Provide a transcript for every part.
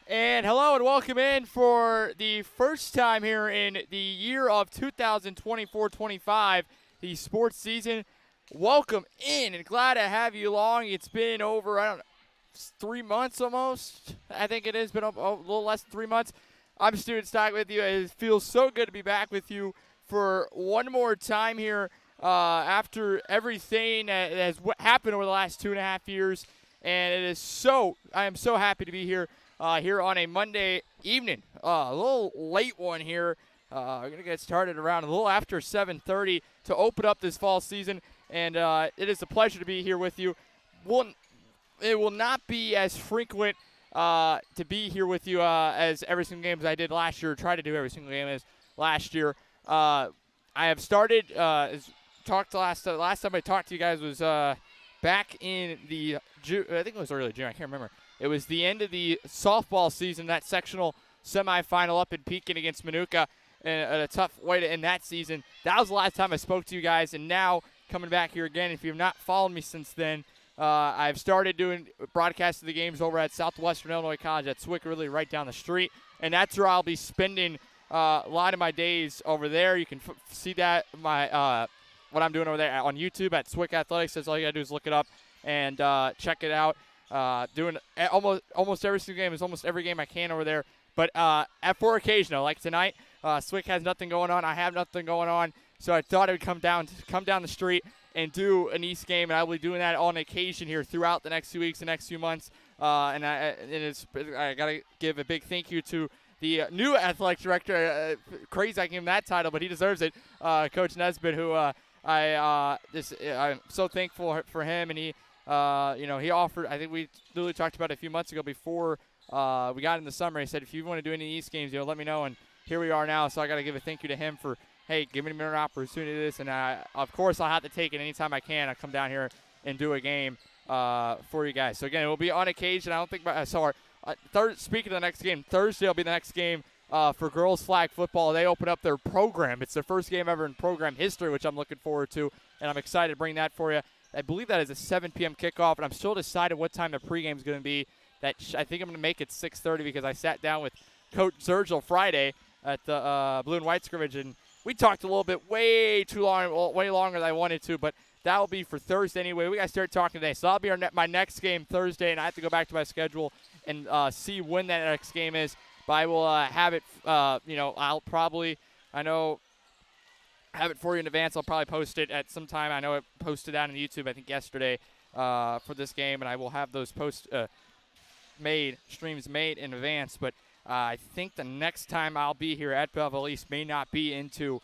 And hello and welcome in for the first time here in the year of 2024-25, the sports season. Welcome in and glad to have you along. It's been over, 3 months almost. I think it has been a little less than 3 months. I'm Student Stock with you. It feels so good to be back with you for one more time here after everything that has happened over the last 2.5 years. And I am so happy to be here. Here on a Monday evening, a little late one here. We're going to get started around a little after 7:30 to open up this fall season, and it is a pleasure to be here with you. It will not be as frequent to be here with you as every single game as I did last year, try to do every single game as last year. I have started, as talked last time I talked to you guys was back in the June, I think it was early June, I can't remember. It was the end of the softball season, that sectional semifinal up in Pekin against Manuka, and a tough way to end that season. That was the last time I spoke to you guys, and now coming back here again. If you have not followed me since then, I've started doing broadcasts of the games over at Southwestern Illinois College at Swick, really right down the street, and that's where I'll be spending a lot of my days over there. You can see that what I'm doing over there on YouTube at Swick Athletics. That's all you got to do is look it up and check it out. Doing almost every single game is almost every game I can over there. But for occasional, like tonight, Swick has nothing going on. I have nothing going on, so I thought I would come down the street and do an East game, and I will be doing that on occasion here throughout the next few weeks, the next few months. I gotta give a big thank you to the new athletic director. Crazy I gave him that title, but he deserves it, Coach Nesbitt, who I'm so thankful for him, and he offered, I think we literally talked about it a few months ago before we got in the summer. He said, if you want to do any East games, let me know. And here we are now. So I got to give a thank you to him for, hey, giving me an opportunity to this. And of course, I'll have to take it anytime I can. I'll come down here and do a game for you guys. So again, it will be on occasion. I don't think, speaking of the next game, Thursday will be the next game for girls flag football. They open up their program. It's their first game ever in program history, which I'm looking forward to. And I'm excited to bring that for you. I believe that is a 7 p.m. kickoff, and I'm still deciding what time the pregame is going to be. I think I'm going to make it 6:30 because I sat down with Coach Zergel Friday at the blue and white scrimmage, and we talked a little bit way longer than I wanted to, but that will be for Thursday anyway. We got to start talking today. So that'll be my next game Thursday, and I have to go back to my schedule and see when that next game is. But I will have it, I'll probably, have it for you in advance. I'll probably post it at some time. I know it posted out on YouTube, I think, yesterday for this game, and I will have those streams made in advance. But I think the next time I'll be here at Belleville East may not be into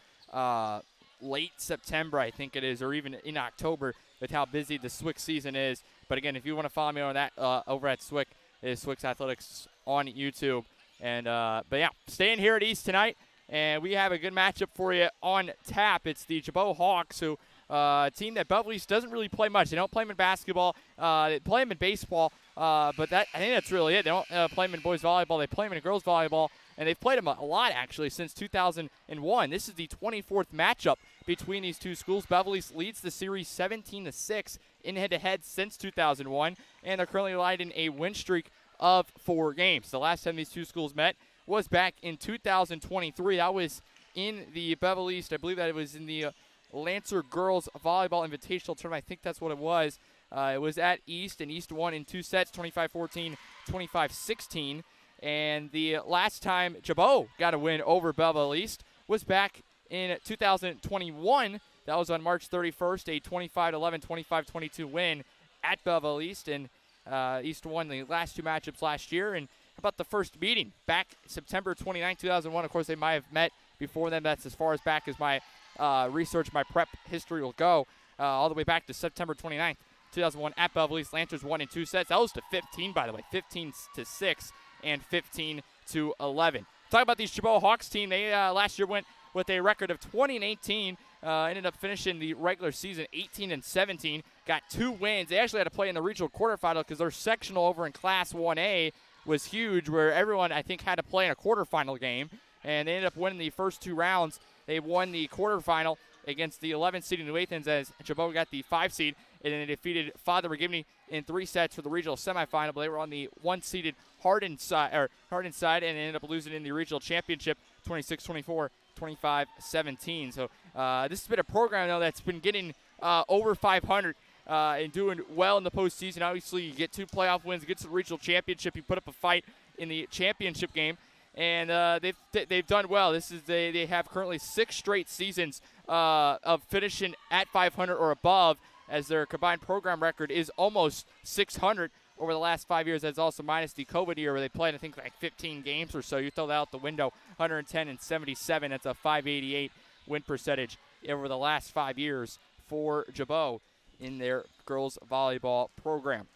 late September, I think it is, or even in October with how busy the Swick season is. But again, if you want to follow me on that over at Swick, it is Swick's Athletics on YouTube. And but yeah, staying here at East tonight. And we have a good matchup for you on tap. It's the Gibault Hawks, who a team that Belleville East doesn't really play much. They don't play them in basketball. They play them in baseball. But I think that's really it. They don't play them in boys volleyball. They play them in girls volleyball. And they've played them a lot, actually, since 2001. This is the 24th matchup between these two schools. Belleville East leads the series 17-6 in head-to-head since 2001. And they're currently riding a win streak of 4 games. The last time these two schools met was back in 2023. That was in the Belleville East. I believe that it was in the Lancer Girls Volleyball Invitational Tournament. I think that's what it was. It was at East, and East won in 2 sets, 25-14, 25-16. And the last time Gibault got a win over Belleville East was back in 2021. That was on March 31st, a 25-11, 25-22 win at Belleville East. And East won the last 2 matchups last year. And how about the first meeting back September 29, 2001? Of course, they might have met before then. That's as far as back as my research, my prep history will go, all the way back to September 29th, 2001 at Belleville East. Lancers won in 2 sets. That was to 15, by the way, 15-6 and 15-11. Talk about these Gibault Hawks team. They last year went with a record of 20-18. Ended up finishing the regular season 18-17. Got 2 wins. They actually had to play in the regional quarterfinal because their sectional over in Class 1A was huge, where everyone, I think, had to play in a quarterfinal game. And they ended up winning the first 2 rounds. They won the quarterfinal against the 11th seed in New Athens as Gibault got the 5 seed. And then they defeated Father McGivney in 3 sets for the regional semifinal. But they were on the 1-seeded Hardin side, and ended up losing in the regional championship 26-24, 25-17. So this has been a program, though, that's been getting over 500 and doing well in the postseason. Obviously, you get 2 playoff wins, get to the regional championship, you put up a fight in the championship game, and they've done well. They have currently 6 straight seasons of finishing at 500 or above, as their combined program record is almost 600 over the last 5 years. That's also minus the COVID year where they played, I think, like 15 games or so. You throw that out the window, 110-77. That's a 588 win percentage over the last 5 years for Gibault in their girls volleyball program.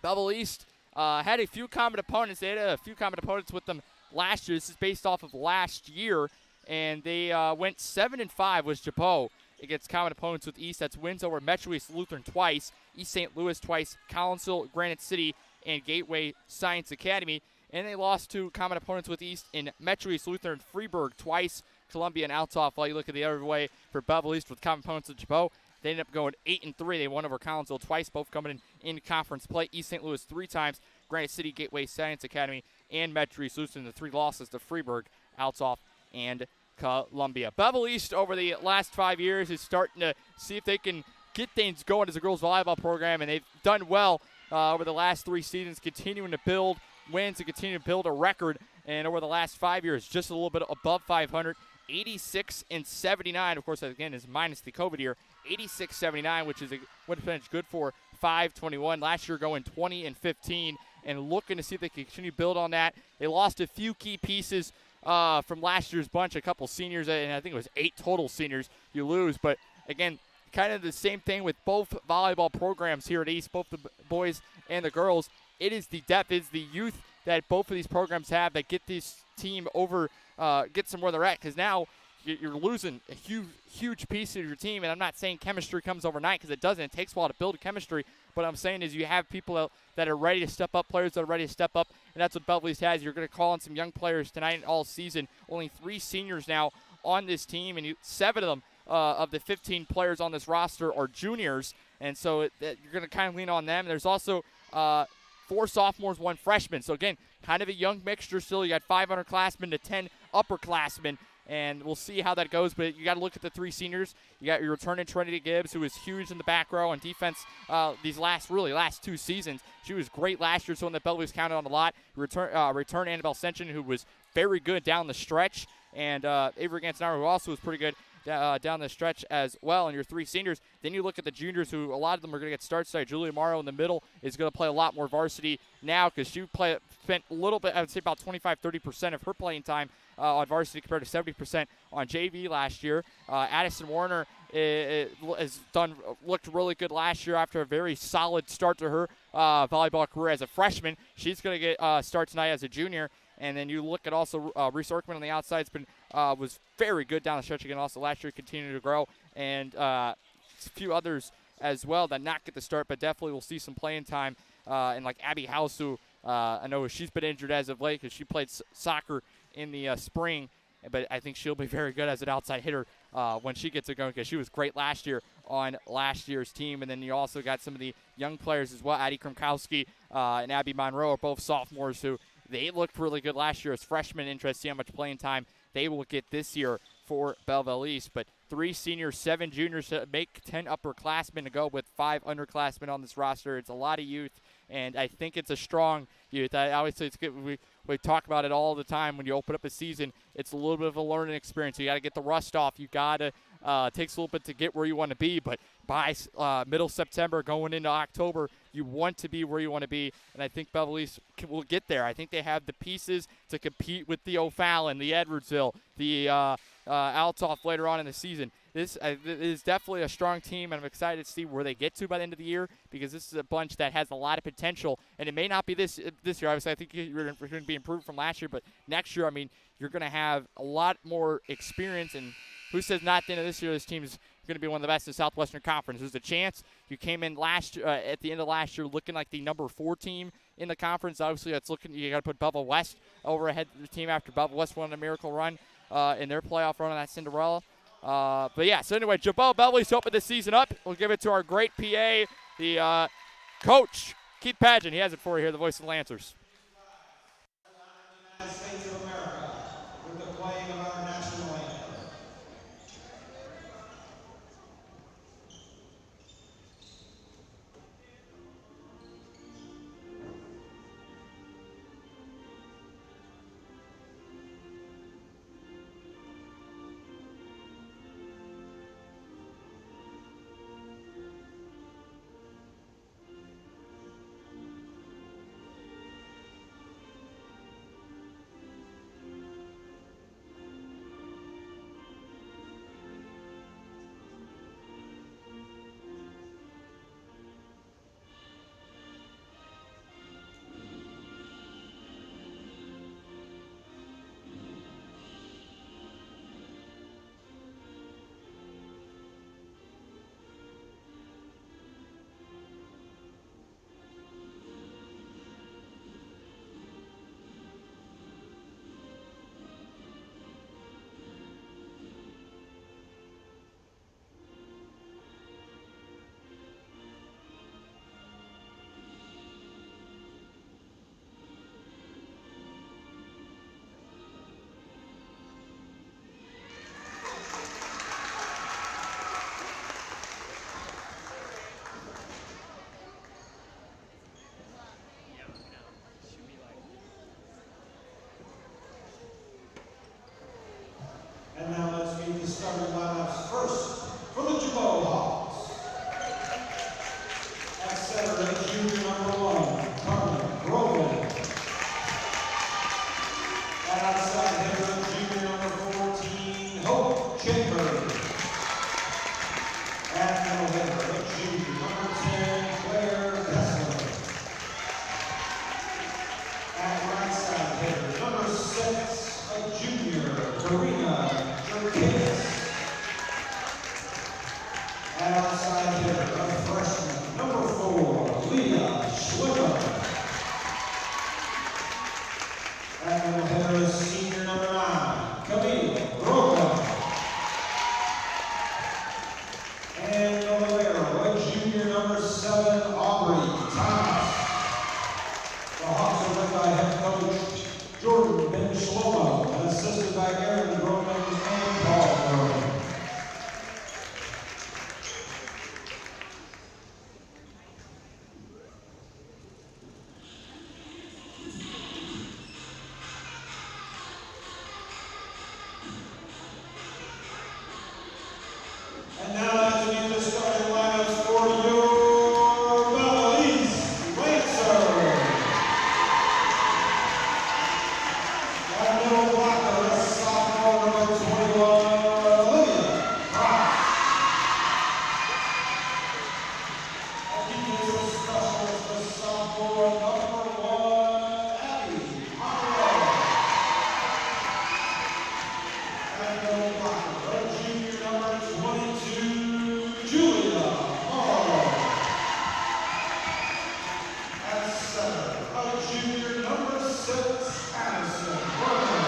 Belleville East had a few common opponents. They had a few common opponents with them last year. This is based off of last year, and they went 7-5 with Gibault against common opponents with East. That's wins over Metro East Lutheran twice, East St. Louis twice, Collinsville, Granite City, and Gateway Science Academy. And they lost to common opponents with East in Metro East Lutheran Freeburg twice, Columbia and Althoff. While you look at the other way for Belleville East with common opponents with Gibault, they ended up going 8-3. They won over Collinsville twice, both coming in conference play. East St. Louis 3 times, Granite City, Gateway Science Academy, and Metro East Lutheran. The 3 losses to Freeburg, Althoff, and Columbia. Belleville East over the last 5 years is starting to see if they can get things going as a girls volleyball program, and they've done well over the last 3 seasons, continuing to build wins and continue to build a record. And over the last 5 years, just a little bit above 500, 86-79. Of course, again, is minus the COVID year. 86-79, which is a win percentage good for 521. Last year going 20-15, and looking to see if they can continue to build on that. They lost a few key pieces from last year's bunch, a couple seniors, and I think it was 8 total seniors you lose. But again, kind of the same thing with both volleyball programs here at East, both the boys and the girls. It is the depth, it's the youth that both of these programs have that get this team over, gets them where they're at. Because now you're losing a huge piece of your team, and I'm not saying chemistry comes overnight, because it doesn't. It takes a while to build a chemistry. What I'm saying is you have people that are ready to step up, players that are ready to step up, and that's what Belleville East has. You're going to call on some young players tonight and all season. Only 3 seniors now on this team, and 7 of them of the 15 players on this roster are juniors, and so you're going to kind of lean on them. There's also 4 sophomores, 1 freshman. So, again, kind of a young mixture still. You got 5 underclassmen to 10 upperclassmen, and we'll see how that goes. But you got to look at the 3 seniors. You got your returning Trinity Gibbs, who was huge in the back row on defense these last 2 seasons. She was great last year, so one that Belleville's counted on a lot. Return Annabelle Senchen, who was very good down the stretch, and Avery Gansnauer, who also was pretty good down the stretch as well. And your 3 seniors. Then you look at the juniors, who a lot of them are going to get starts today. Julia Morrow in the middle is going to play a lot more varsity now, because she spent a little bit, I would say about 25-30% of her playing time on varsity compared to 70% on JV last year. Addison Warner looked really good last year after a very solid start to her volleyball career as a freshman. She's going to get start tonight as a junior. And then you look at also Reese Orkman on the outside was very good down the stretch again. Also last year continued to grow, and a few others as well that not get the start, but definitely will see some playing time. And like Abby House, who I know she's been injured as of late because she played soccer in the spring, but I think she'll be very good as an outside hitter when she gets it going, because she was great last year on last year's team. And then you also got some of the young players as well. Addie Kromkowski and Abby Monroe are both sophomores who they looked really good last year as freshmen. Interested to see how much playing time they will get this year for Belleville East. But 3 seniors, 7 juniors to make 10 upperclassmen to go with 5 underclassmen on this roster. It's a lot of youth, and I think it's a strong youth. I always say it's good. We talk about it all the time. When you open up a season, it's a little bit of a learning experience. You got to get the rust off. You got to takes a little bit to get where you want to be, but by middle September going into October, you want to be where you want to be, and I think Belleville East will get there. I think they have the pieces to compete with the O'Fallon, the Edwardsville, the Althoff later on in the season. This is definitely a strong team, and I'm excited to see where they get to by the end of the year, because this is a bunch that has a lot of potential, and it may not be this year. Obviously, I think you're going to be improved from last year, but next year, I mean, you're going to have a lot more experience, and who says not at the end of this year this team is going to be one of the best in the Southwestern Conference? There's a chance. You came in at the end of last year looking like the number 4 team in the conference. Obviously, that's looking. You got to put Belleville West over ahead of the team after Belleville West won a miracle run in their playoff run on that Cinderella. But yeah, so anyway, Gibault Belleville East open the season up. We'll give it to our great PA, the coach, Keith Padgett. He has it for you here, the voice of the Lancers. United States of America with the playing of our national anthem. And now let's meet the starting lineups first for the Gibault Hawks. At center, junior number 1, Carmen Grogan. At outside hitter, junior number 14, Hope Chambers. At middle hitter, junior number 10, Claire Kessler. At right side hitter, number 6, a junior, Karina. And outside hitter, a freshman, number 4, Leah Schwimmer. And middle hitter is senior number 9, Camille Broca. And the libero, a junior number 7, Aubrey Thomas. The Hawks are led by head coach Jordan Ben Shlomo and assisted by Aaron Groman and Paul Groman. And now let's meet the starting lineups for your Belleville East Lancers. At middle blocker, a sophomore number 21, Olivia Cross. At defensive specialist, a sophomore number 1, Abby Monroe. At middle blocker, a junior number 22, Julia Morrow. At center, a junior number 6, Addison Berger.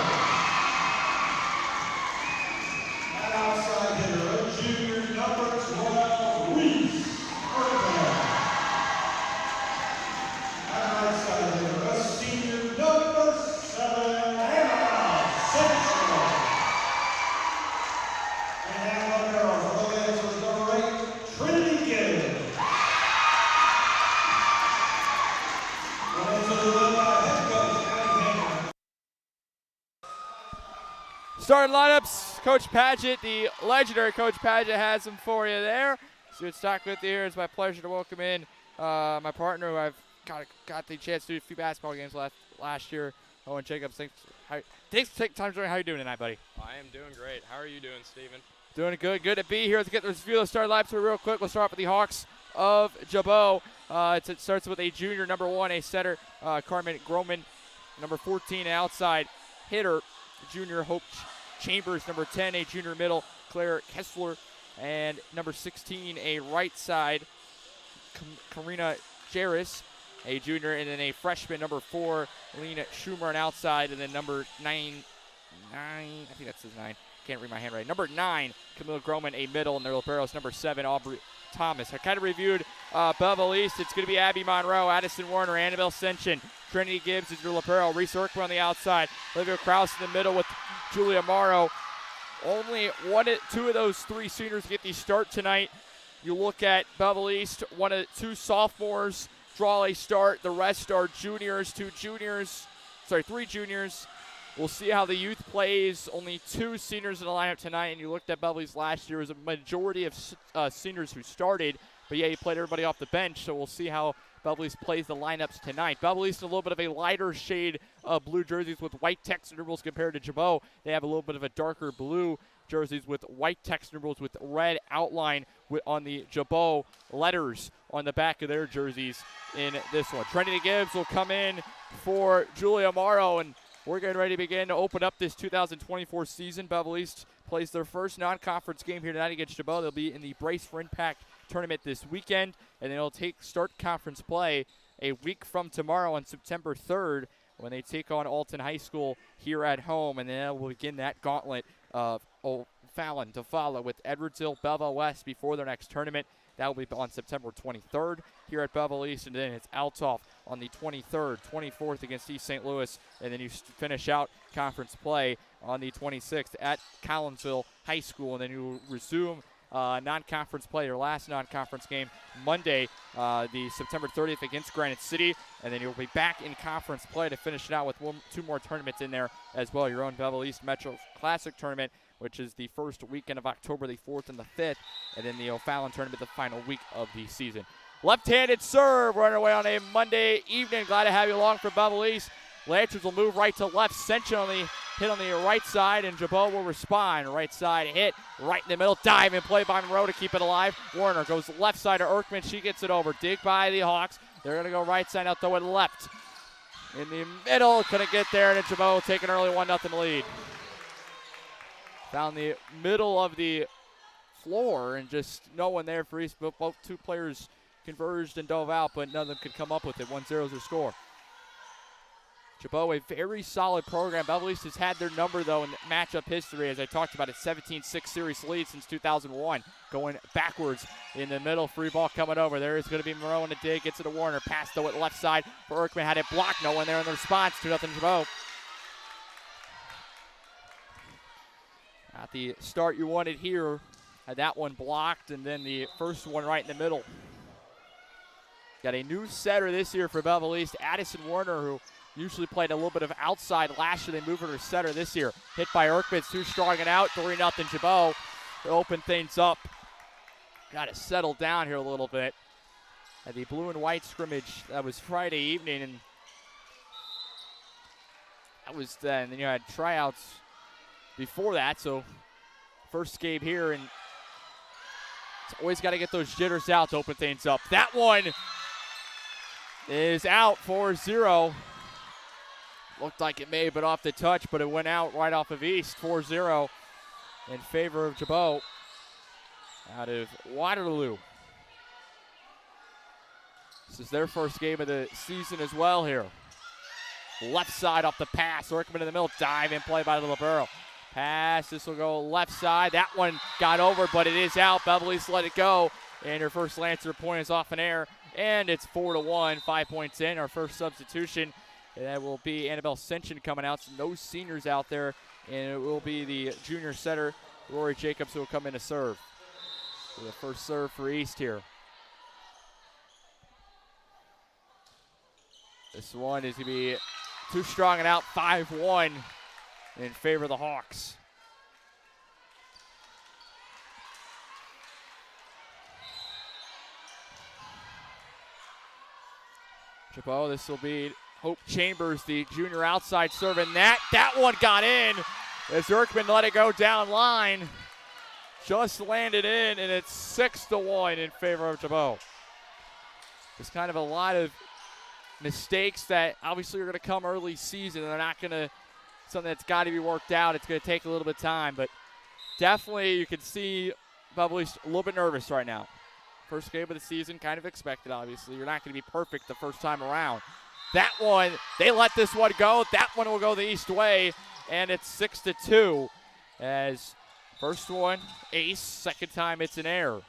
At outside hitter, a junior number 12, Reese Berger. At right side hitter, a senior number 7, Hannah Central. And at libero for the Lancers, number 8, Trinity Gibb. The Lancers are led by head coach Adam Hamer. Starting lineups, Coach Padgett, the legendary Coach Padgett, has them for you there. So good stock with you here. It's my pleasure to welcome in my partner, who I've got the chance to do a few basketball games last year, Owen Jacobs. Thanks for taking time to join. How you doing tonight, buddy? I am doing great. How are you doing, Steven? Doing good. Good to be here. Let's get the review of the starting lineups real quick. We'll start off with the Hawks of Gibault. It starts with a junior number 1, a setter, Carmen Groman. Number 14, an outside hitter, junior Hope Chambers. Number 10, a junior middle, Claire Kessler. And number 16, a right side, Karina Jaris, a junior. And then a freshman, number 4, Lena Schumer, an outside. And then number 9, I think that's his 9. Can't read my handwriting. Number 9, Camille Groman, a middle. And their liberos, number 7, Aubrey Thomas. I kind of reviewed Belleville East. It's going to be Abby Monroe, Addison Warner, Annabelle Senchen, Trinity Gibbs is your libero. Reese Erkman on the outside. Olivia Krause in the middle with Julia Morrow. Only two of those three seniors get the start tonight. You look at Belleville East, two sophomores draw a start. The rest are juniors, three juniors. We'll see how the youth plays. Only two seniors in the lineup tonight, and you looked at Belleville East last year. It was a majority of seniors who started, but yeah, you played everybody off the bench, so we'll see how Belleville East plays the lineups tonight. Belleville East in a little bit of a lighter shade of blue jerseys with white text numerals compared to Gibault. They have a little bit of a darker blue jerseys with white text numerals with red outline on the Gibault letters on the back of their jerseys in this one. Trinity Gibbs will come in for Julia Morrow, and we're getting ready to begin to open up this 2024 season. Belleville East plays their first non-conference game here tonight against Gibault. They'll be in the Brace for Impact tournament this weekend, and then they'll start conference play a week from tomorrow on September 3rd when they take on Alton High School here at home, and then we'll begin that gauntlet of O'Fallon to follow with Edwardsville, Belleville West before their next tournament. That will be on September 23rd here at Belleville East, and then it's Althoff on the 23rd, 24th against East St. Louis, and then you finish out conference play on the 26th at Collinsville High School, and then you resume non-conference play, your last non-conference game Monday, the September 30th against Granite City, and then you'll be back in conference play to finish it out with two more tournaments in there as well. Your own Belleville East Metro Classic tournament, which is the first weekend of October, the 4th and the 5th, and then the O'Fallon tournament the final week of the season. Left-handed serve. We're underway on a Monday evening. Glad to have you along for Belleville East. Lancers will move right to left. Sencha on the hit on the right side, and Gibault will respond. Right side hit, right in the middle. Dive and play by Monroe to keep it alive. Warner goes left side to Erkman. She gets it over. Dig by the Hawks. They're going to go right side, now throw it left. In the middle, couldn't get there, and Gibault will take an early 1-0 lead. Found the middle of the floor, and just no one there for East. Both two players converged and dove out, but none of them could come up with it. 1-0 is their score. Gibault, a very solid program. Belleville East has had their number, though, in matchup history. As I talked about, a 17-6 series lead since 2001. Going backwards in the middle, free ball coming over. There is going to be Monroe in the dig, gets it to Warner. Pass, though, at left side for Erkman. Had it blocked. No one there in the response. 2-0 Gibault. At the start you wanted here. Had that one blocked, and then the first one right in the middle. Got a new setter this year for Belleville East, Addison Warner, who usually played a little bit of outside last year. They moved her to setter this year. Hit by Erkman, it's too strong and out. 3-0 Gibault to open things up. Got to settle down here a little bit. At the blue and white scrimmage, that was Friday evening, and that was then. And then you had tryouts before that, so first game here, and it's always got to get those jitters out to open things up. That one is out 4-0. Looked like it may have been off the touch, but it went out right off of East. 4-0 in favor of Gibault out of Waterloo. This is their first game of the season as well here. Left side off the pass. Erkman in the middle. Dive and play by the libero. Pass. This will go left side. That one got over, but it is out. Belleville East let it go. And your first Lancer point is off an air. And it's 4-1. 5 points in. Our first substitution. And that will be Annabelle Senchen coming out. So no seniors out there. And it will be the junior setter, Rory Jacobs, who will come in to serve. So the first serve for East here. This one is going to be too strong and out. 5-1 in favor of the Hawks. Gibault, this will be Hope Chambers, the junior outside serve, and that one got in as Erkman let it go down line. Just landed in, and it's 6-1 in favor of Gibault. There's kind of a lot of mistakes that obviously are going to come early season. They're not going to, something that's got to be worked out. It's going to take a little bit of time, but definitely you can see Belleville East a little bit nervous right now. First game of the season, kind of expected, obviously. You're not going to be perfect the first time around. That one, they let this one go. That one will go the East way, and it's 6-2 as first one, ace. Second time, it's an error.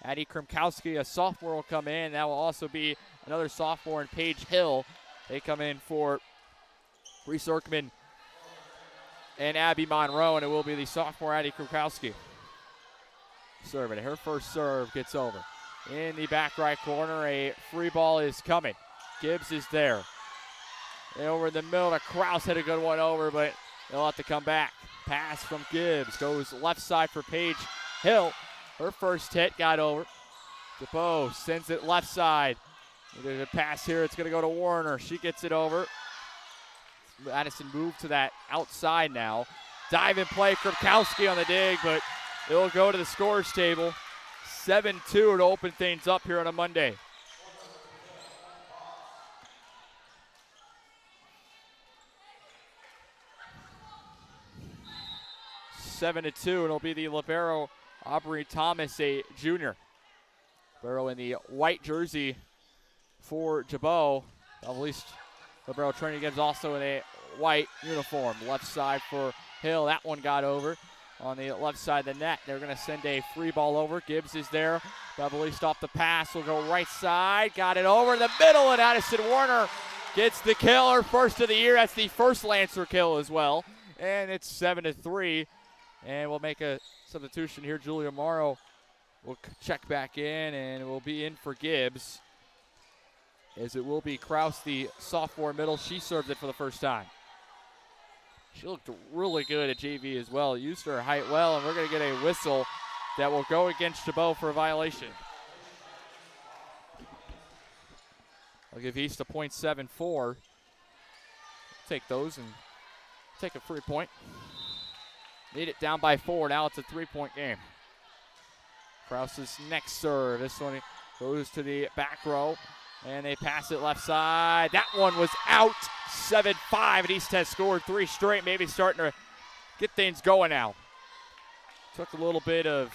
Addie Krimkowski, a sophomore, will come in. That will also be another sophomore in Paige Hill. They come in for Reese Erkman and Abby Monroe, and it will be the sophomore Addie Krukowski serving. Her first serve gets over. In the back right corner, a free ball is coming. Gibbs is there. And over in the middle to Kraus, hit a good one over, but they'll have to come back. Pass from Gibbs goes left side for Paige Hill. Her first hit got over. Gibault sends it left side. There's a pass here. It's going to go to Warner. She gets it over. Madison moved to that outside now. Dive and play. Krukowski on the dig, but it'll go to the scores table. 7-2 to open things up here on a Monday. Seven to 2, and it'll be the libero Aubrey Thomas, a junior. Libero in the white jersey for Gibault. At least libero Trinity Gibbs also in a white uniform. Left side for Hill. That one got over on the left side of the net. They're going to send a free ball over. Gibbs is there. Beverly stopped the pass. Will go right side. Got it over in the middle, and Addison Warner gets the kill. Her first of the year. That's the first Lancer kill as well. And it's 7-3. And we'll make a substitution here. Julia Morrow will check back in, and it will be in for Gibbs, as it will be Kraus, the sophomore middle. She served it for the first time. She looked really good at JV as well. Used her height well, and we're going to get a whistle that will go against Gibault for a violation. I'll give East a .74. Take those and take a free point. Need it down by 4. Now it's a 3-point game. Kraus's next serve. This one goes to the back row, and they pass it left side. That one was out. 7-5, and East has scored 3 straight, maybe starting to get things going now. Took a little bit of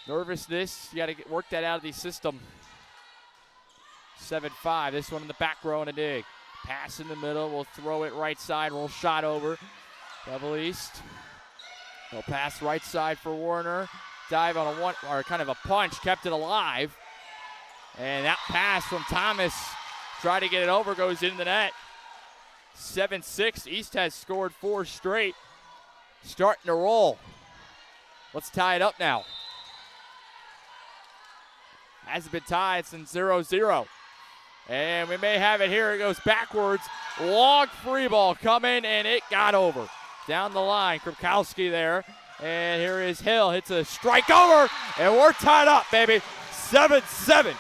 nervousness. You got to work that out of the system. 7-5. This one in the back row and a dig. Pass in the middle. We'll throw it right side. Roll shot over. Bevel East. They'll pass right side for Warner. Dive on a one, or kind of a punch. Kept it alive. And that pass from Thomas. Try to get it over. Goes in the net. 7-6. East has scored 4 straight. Starting to roll. Let's tie it up now. Hasn't been tied since 0-0. And we may have it here. It goes backwards. Long free ball coming, and it got over. Down the line, Krukowski there. And here is Hill. Hits a strike over, and we're tied up, baby. 7-7.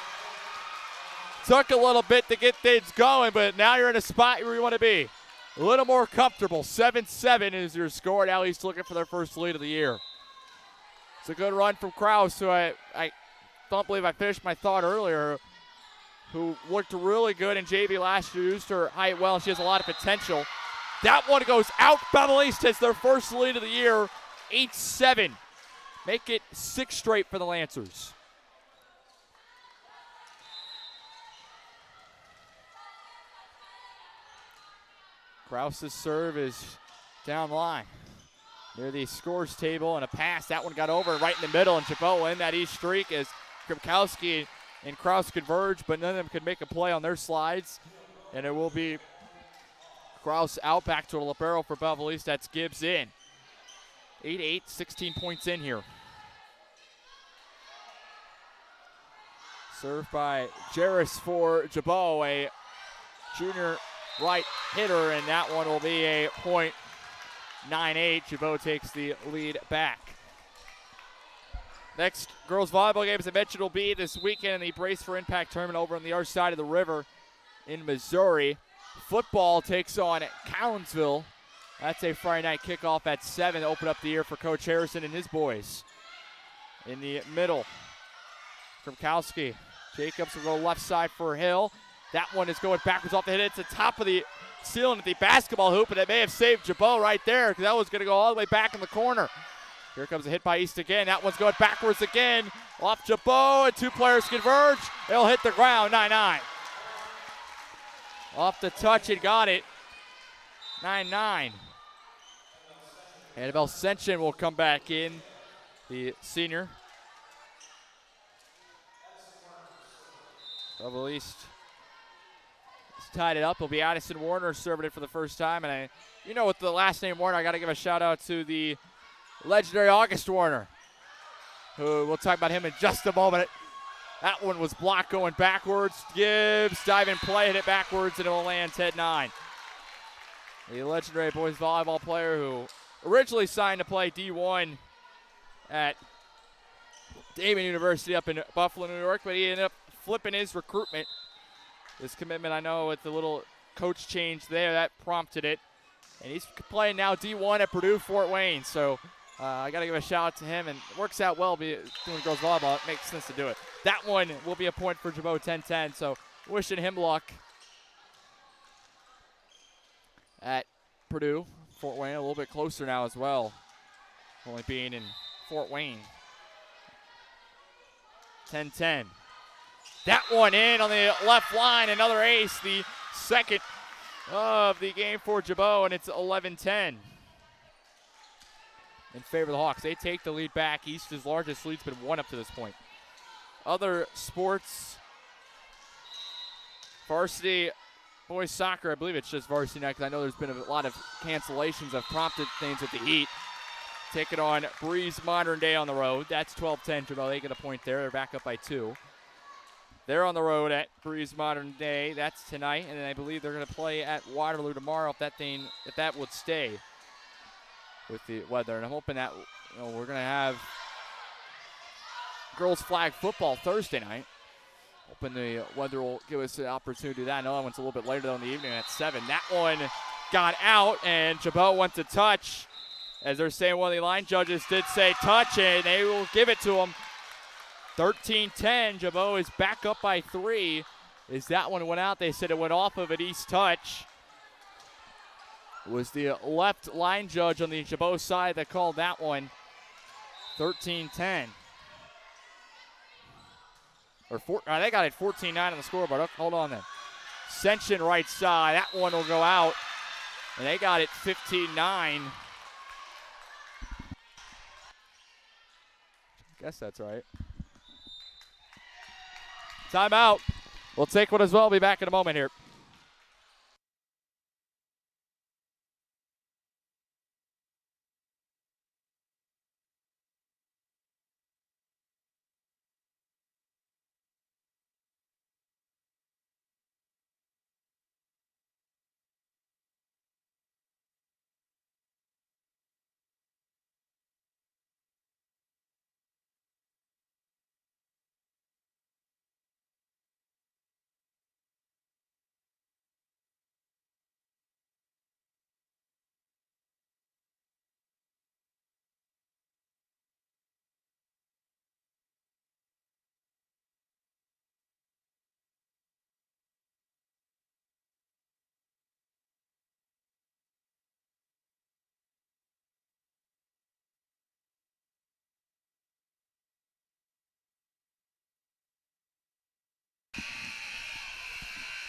Took a little bit to get things going, but now you're in a spot where you want to be. A little more comfortable. 7-7 is your score. Now he's looking for their first lead of the year. It's a good run from Kraus, who I don't believe I finished my thought earlier, who looked really good in JV last year, used her height well. She has a lot of potential. That one goes out. Bevel East has their first lead of the year, 8-7. Make it 6 straight for the Lancers. Kraus's serve is down the line near the scores table, and a pass. That one got over right in the middle, and Gibault will end that East streak as Krukowski and Kraus converge, but none of them could make a play on their slides. And it will be Kraus out back to a libero for Bevel East. That's Gibbs in. 8-8, 16 points in here. Served by Jarris for Gibault, a junior right hitter, and that one will be a .98. Gibault takes the lead back. Next girls volleyball game, as I mentioned, will be this weekend in the Brace for Impact tournament over on the other side of the river in Missouri. Football takes on Collinsville. That's a Friday night kickoff at 7 to open up the year for Coach Harrison and his boys. In the middle, Krukowski. Jacobs will go left side for Hill. That one is going backwards off the hit. It's the top of the ceiling at the basketball hoop, and it may have saved Gibault right there because that was going to go all the way back in the corner. Here comes a hit by East again. That one's going backwards again. Off Gibault, and 2 players converge. They'll hit the ground, 9-9. Off the touch, it got it. 9-9. Annabelle Senchen will come back in, the senior. Bevel East tied it up. It'll be Addison Warner serving it for the first time. And with the last name Warner, I got to give a shout out to the legendary August Warner, who we'll talk about him in just a moment. That one was blocked going backwards. Gibbs diving play, hit it backwards, and it will land 10-9. The legendary boys volleyball player who originally signed to play D1 at Damon University up in Buffalo, New York, but he ended up flipping his recruitment. His commitment, I know, with the little coach change there, that prompted it. And he's playing now D1 at Purdue Fort Wayne. So I got to give a shout out to him, and it works out well doing girls volleyball. It makes sense to do it. That one will be a point for Gibault, 10-10. So wishing him luck at Purdue Fort Wayne, a little bit closer now as well, only being in Fort Wayne. 10-10. That one in on the left line, another ace, the second of the game for Gibault, and it's 11-10 in favor of the Hawks. They take the lead back. East's largest lead's been 1 up to this point. Other sports, varsity boys soccer, I believe it's just varsity now because I know there's been a lot of cancellations that have prompted things with the heat. Taking on Breeze Modern Day on the road. That's 12-10. Gibault, they get a point there. They're back up by 2. They're on the road at Breeze Modern Day. That's tonight, and I believe they're going to play at Waterloo tomorrow if that would stay with the weather. And I'm hoping that we're going to have girls flag football Thursday night. Hoping the weather will give us an opportunity to do that. I know that one's a little bit later in the evening at 7. That one got out, and Gibault went to touch. As they're saying, one of the line judges did say touch, and they will give it to him. 13-10. Gibault is back up by 3. As that one went out, they said it went off of an East touch. It was the left line judge on the Gibault side that called that one. 13-10. They got it 14-9 on the scoreboard. Oh, hold on then. Ascension right side. That one will go out. And they got it 15-9. Guess that's right. Timeout. We'll take one as well. Be back in a moment here.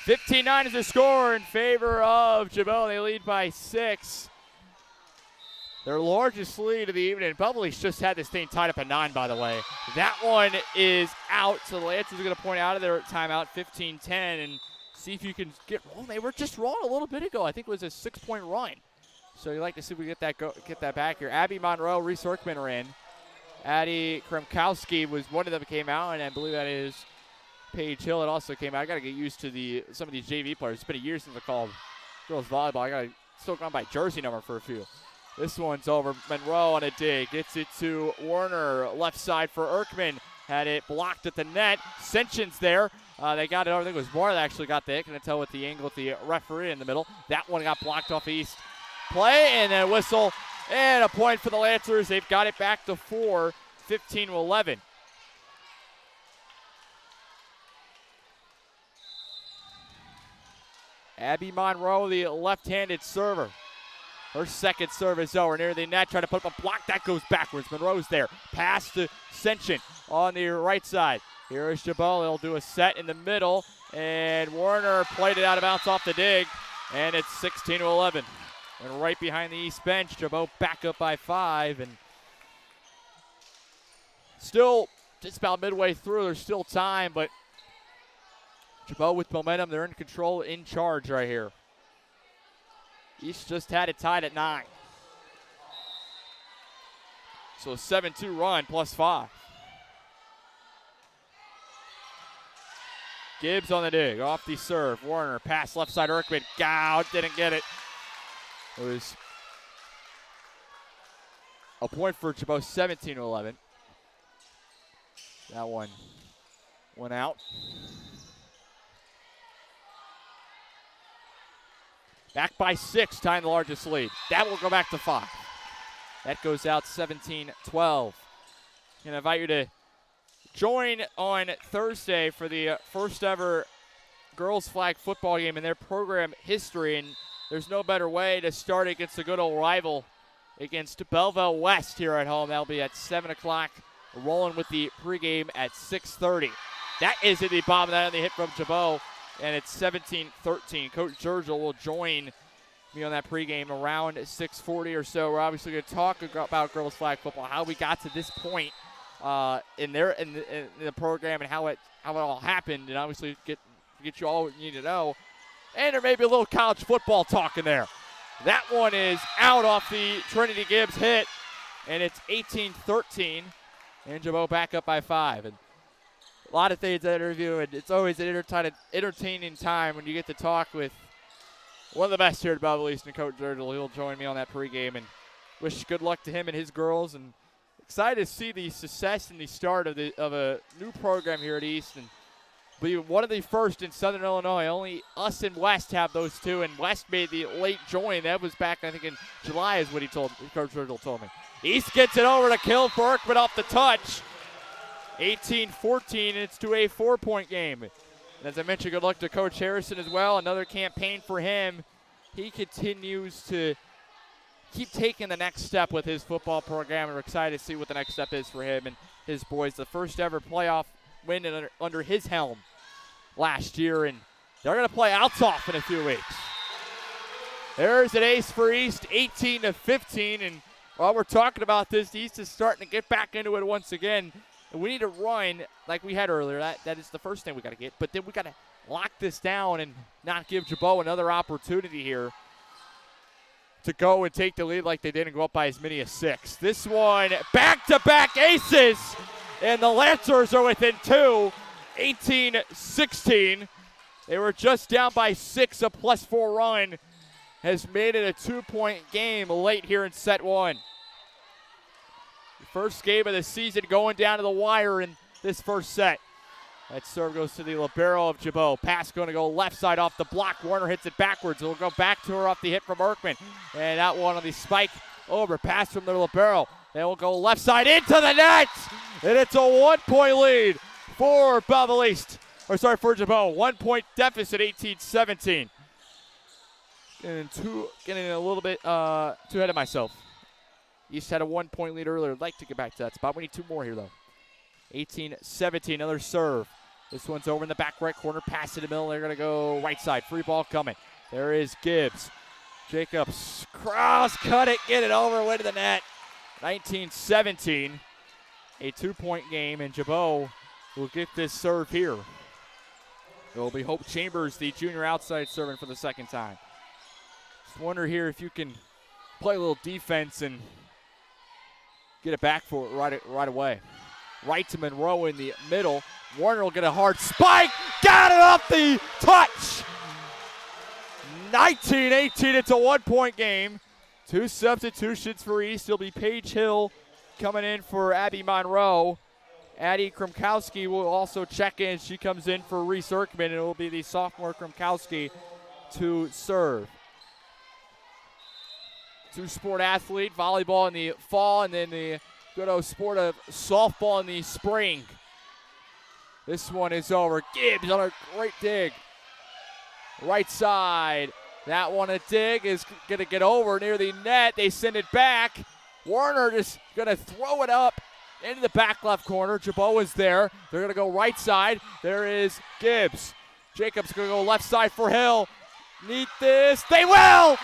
$15-9 is the score in favor of Gibault. They lead by 6. Their largest lead of the evening. Belleville's just had this thing tied up at 9, by the way. That one is out, so the Lancers are going to point out of their timeout 15-10 and see if you can get rolling. They were just rolling a little bit ago. I think it was a 6-point run. So you'd like to see if we get that back here. Abby Monroe, Reese Orkman are in. Addie Kremkowski was one of them that came out, and I believe that is Paige Hill. It also came out. I got to get used to some of these JV players. It's been a year since I called girls volleyball. I got to still gone by jersey number for a few. This one's over. Monroe on a dig. Gets it to Warner. Left side for Erkman. Had it blocked at the net. Senshin's there. They got it over. I think it was Moore that actually got the hit. Can I tell with the angle with the referee in the middle. That one got blocked off East. Play and a whistle. And a point for the Lancers. They've got it back to 4, 15-11. Abby Monroe, the left-handed server. Her second serve is over near the net. Trying to put up a block. That goes backwards. Monroe's there. Pass to Senshin on the right side. Here is Gibault. They'll do a set in the middle. And Warner played it out of bounds off the dig. And it's 16-11. And right behind the East bench, Gibault back up by 5. And still just about midway through. There's still time, but Gibault with momentum. They're in control, in charge right here. East just had it tied at 9. So a 7-2 run plus 5. Gibbs on the dig, off the serve. Warner, pass left side, Erkman. Out, didn't get it. It was a point for Gibault, 17-11. That one went out. Back by 6, tying the largest lead. That will go back to 5. That goes out 17-12. Can I invite you to join on Thursday for the first ever girls flag football game in their program history, and there's no better way to start against a good old rival against Belleville West here at home. That'll be at 7 o'clock, rolling with the pregame at 6:30. That is at the bottom of that on the hit from Gibault, and it's 17-13. Coach Georgial will join me on that pregame around 6:40 or so. We're obviously going to talk about girls flag football, how we got to this point in the program, and how it all happened, and obviously get you all what you need to know. And there may be a little college football talk in there. That one is out off the Trinity Gibbs hit, and it's 18-13, and Gibault back up by 5. And a lot of things to interview, and it's always an entertaining time when you get to talk with one of the best here at Belleville East, and Coach Georgial. He'll join me on that pregame, and wish good luck to him and his girls, and excited to see the success and the start of a new program here at East, and be one of the first in Southern Illinois. Only us and West have those two, and West made the late join. That was back, I think, in July is what Coach Georgial told me. East gets it over to kill for Erkman off the touch. 18-14, and it's to a 4-point game. And as I mentioned, good luck to Coach Harrison as well. Another campaign for him. He continues to keep taking the next step with his football program, and we're excited to see what the next step is for him and his boys. The first ever playoff win under his helm last year, and they're going to play Althoff in a few weeks. There's an ace for East, 18-15, and while we're talking about this, East is starting to get back into it once again. And we need to run like we had earlier. That is the first thing we got to get. But then we got to lock this down and not give Gibault another opportunity here to go and take the lead like they did and go up by as many as 6. This one, back-to-back aces, and the Lancers are within 2, 18-16. They were just down by 6. A +4 run has made it a 2-point game late here in set 1. First game of the season going down to the wire in this first set. That serve goes to the libero of Gibault. Pass going to go left side off the block. Warner hits it backwards. It'll go back to her off the hit from Erkman. And that one on the spike over. Pass from the libero. Then we'll go left side into the net. And it's a 1-point lead for Belleville East. For Gibault. 1-point deficit, 18-17. Getting a little bit too ahead of myself. East had a 1-point lead earlier. I'd like to get back to that spot. We need 2 more here, though. 18-17, another serve. This one's over in the back right corner. Pass to the middle. They're going to go right side. Free ball coming. There is Gibbs. Jacobs. Cross, cut it, get it over, way to the net. 19-17, a 2-point game, and Gibault will get this serve here. It will be Hope Chambers, the junior outside, serving for the second time. Just wonder here if you can play a little defense and get it back for it right away. Right to Monroe in the middle. Warner will get a hard spike. Got it off the touch. 19-18, it's a 1-point game. 2 substitutions for East. It'll be Paige Hill coming in for Abby Monroe. Addie Krumkowski will also check in. She comes in for Reese Erkman, and it will be the sophomore Krumkowski to serve. 2-sport athlete, volleyball in the fall, and then the good old sport of softball in the spring. This one is over. Gibbs on a great dig. Right side. That one a dig is going to get over near the net. They send it back. Warner just going to throw it up into the back left corner. Gibault is there. They're going to go right side. There is Gibbs. Jacobs going to go left side for Hill. Need this. They will!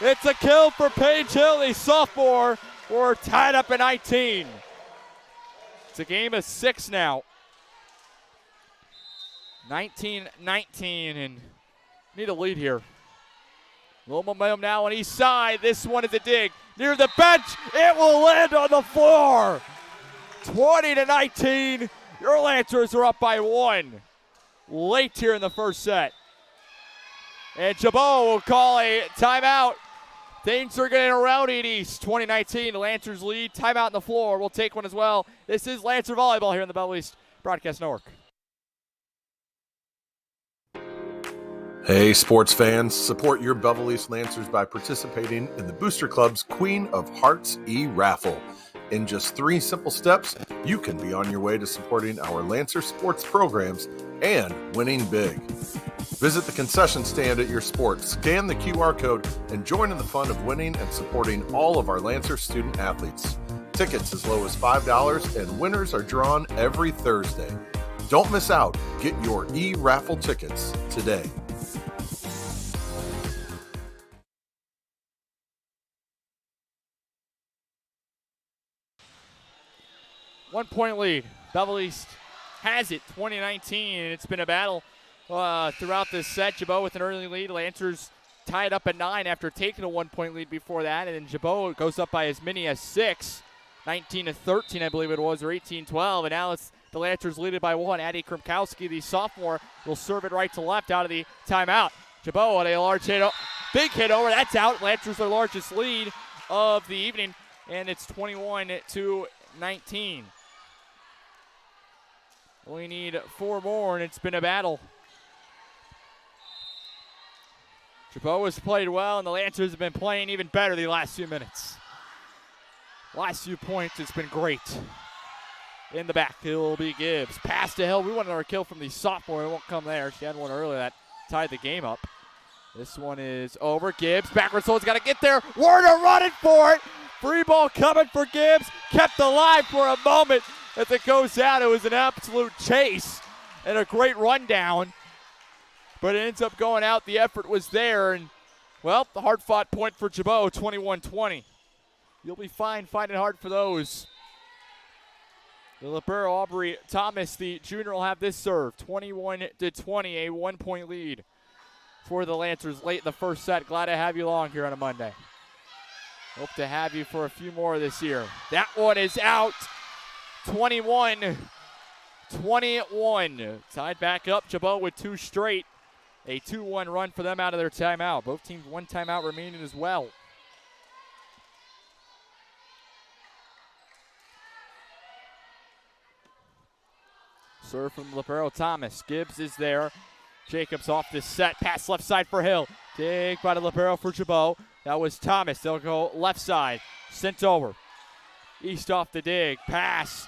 It's a kill for Paige Hill, the sophomore. We're tied up at 19. It's a game of 6 now. 19-19 and need a lead here. A little momentum now on east side. This one is a dig. Near the bench, it will land on the floor. 20-19. Your Lancers are up by 1. Late here in the first set. And Gibault will call a timeout. Things are getting rowdy at East. 2019, the Lancers lead. Timeout on the floor. We'll take one as well. This is Lancer Volleyball here on the Belleville East Broadcast Network. Hey, sports fans, support your Belleville East Lancers by participating in the Booster Club's Queen of Hearts e-raffle. In just 3 simple steps, you can be on your way to supporting our Lancer sports programs and winning big. Visit the concession stand at your sport, scan the QR code, and join in the fun of winning and supporting all of our Lancer student athletes. Tickets as low as $5, and winners are drawn every Thursday. Don't miss out. Get your e-raffle tickets today. One-point lead. Belleville East has it, 2019, and it's been a battle throughout this set. Gibault with an early lead. Lancers tied up at 9 after taking a 1-point lead before that, and then Gibault goes up by as many as 6, 19-13, I believe it was, or 18-12, and now it's the Lancers leaded by 1. Addie Krimkowski, the sophomore, will serve it right to left out of the timeout. Gibault on a large hit, big hit over, that's out. Lancers their largest lead of the evening, and it's 21-19. We need 4 more, and it's been a battle. Gibault has played well, and the Lancers have been playing even better the last few minutes. Last few points, it's been great. In the back, it will be Gibbs. Pass to Hill. We wanted our kill from the sophomore. It won't come there. She had one earlier that tied the game up. This one is over. Gibbs, backwards hole's got to get there. Werner running for it. Free ball coming for Gibbs. Kept alive for a moment. As it goes out, it was an absolute chase and a great rundown. But it ends up going out. The effort was there. And, well, the hard-fought point for Gibault, 21-20. You'll be fine finding hard for those. The libero, Aubrey Thomas, the junior, will have this serve. 21-20, a 1-point lead for the Lancers late in the first set. Glad to have you along here on a Monday. Hope to have you for a few more this year. That one is out. 21-21. Tied back up. Gibault with 2 straight. A 2-1 run for them out of their timeout. Both teams 1 timeout remaining as well. Serve from libero Thomas. Gibbs is there. Jacobs off this set. Pass left side for Hill. Dig by the libero for Gibault. That was Thomas. They'll go left side. Sent over. East off the dig. Pass.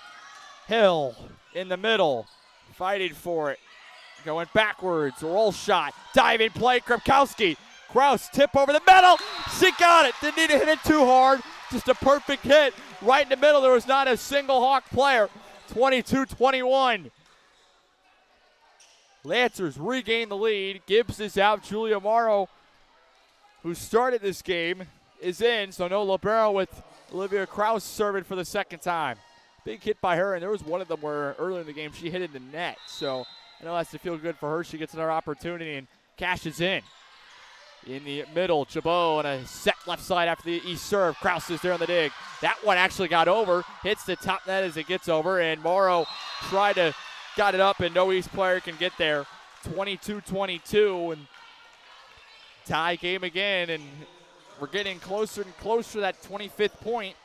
Hill in the middle. Fighting for it. Going backwards. Roll shot. Diving play. Krimkowski. Kraus tip over the middle. She got it. Didn't need to hit it too hard. Just a perfect hit. Right in the middle. There was not a single Hawk player. 22-21. Lancers regain the lead. Gibbs is out. Julia Morrow, who started this game, is in. So no libero with Olivia Kraus serving for the second time. Big hit by her, and there was one of them where earlier in the game she hit in the net. So I know that's to feel good for her. She gets another opportunity and cashes in. In the middle, Gibault on a set left side after the east serve. Kraus is there on the dig. That one actually got over. Hits the top net as it gets over, and Morrow got it up, and no East player can get there. 22-22, and tie game again, and we're getting closer and closer to that 25th point.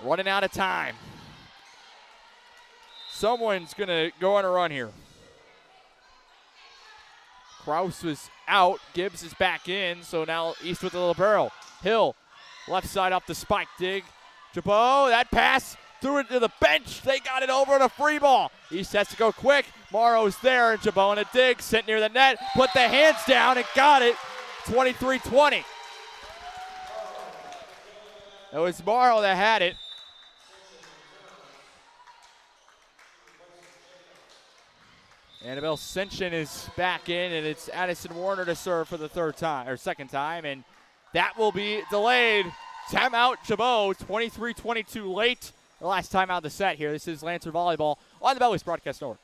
Running out of time. Someone's going to go on a run here. Kraus was out. Gibbs is back in, so now East with the libero. Hill, left side off the spike. Dig. Gibault, that pass. Threw it to the bench. They got it over on a free ball. East has to go quick. Morrow's there, and Gibault on a dig. Sent near the net. Put the hands down and got it. 23-20. It was Morrow that had it. Annabelle Sinchen is back in, and it's Addison Warner to serve for the second time, and that will be delayed. Timeout, Gibault, 23-22 late. The last time out of the set here. This is Lancer Volleyball on the Belleville Broadcast Network.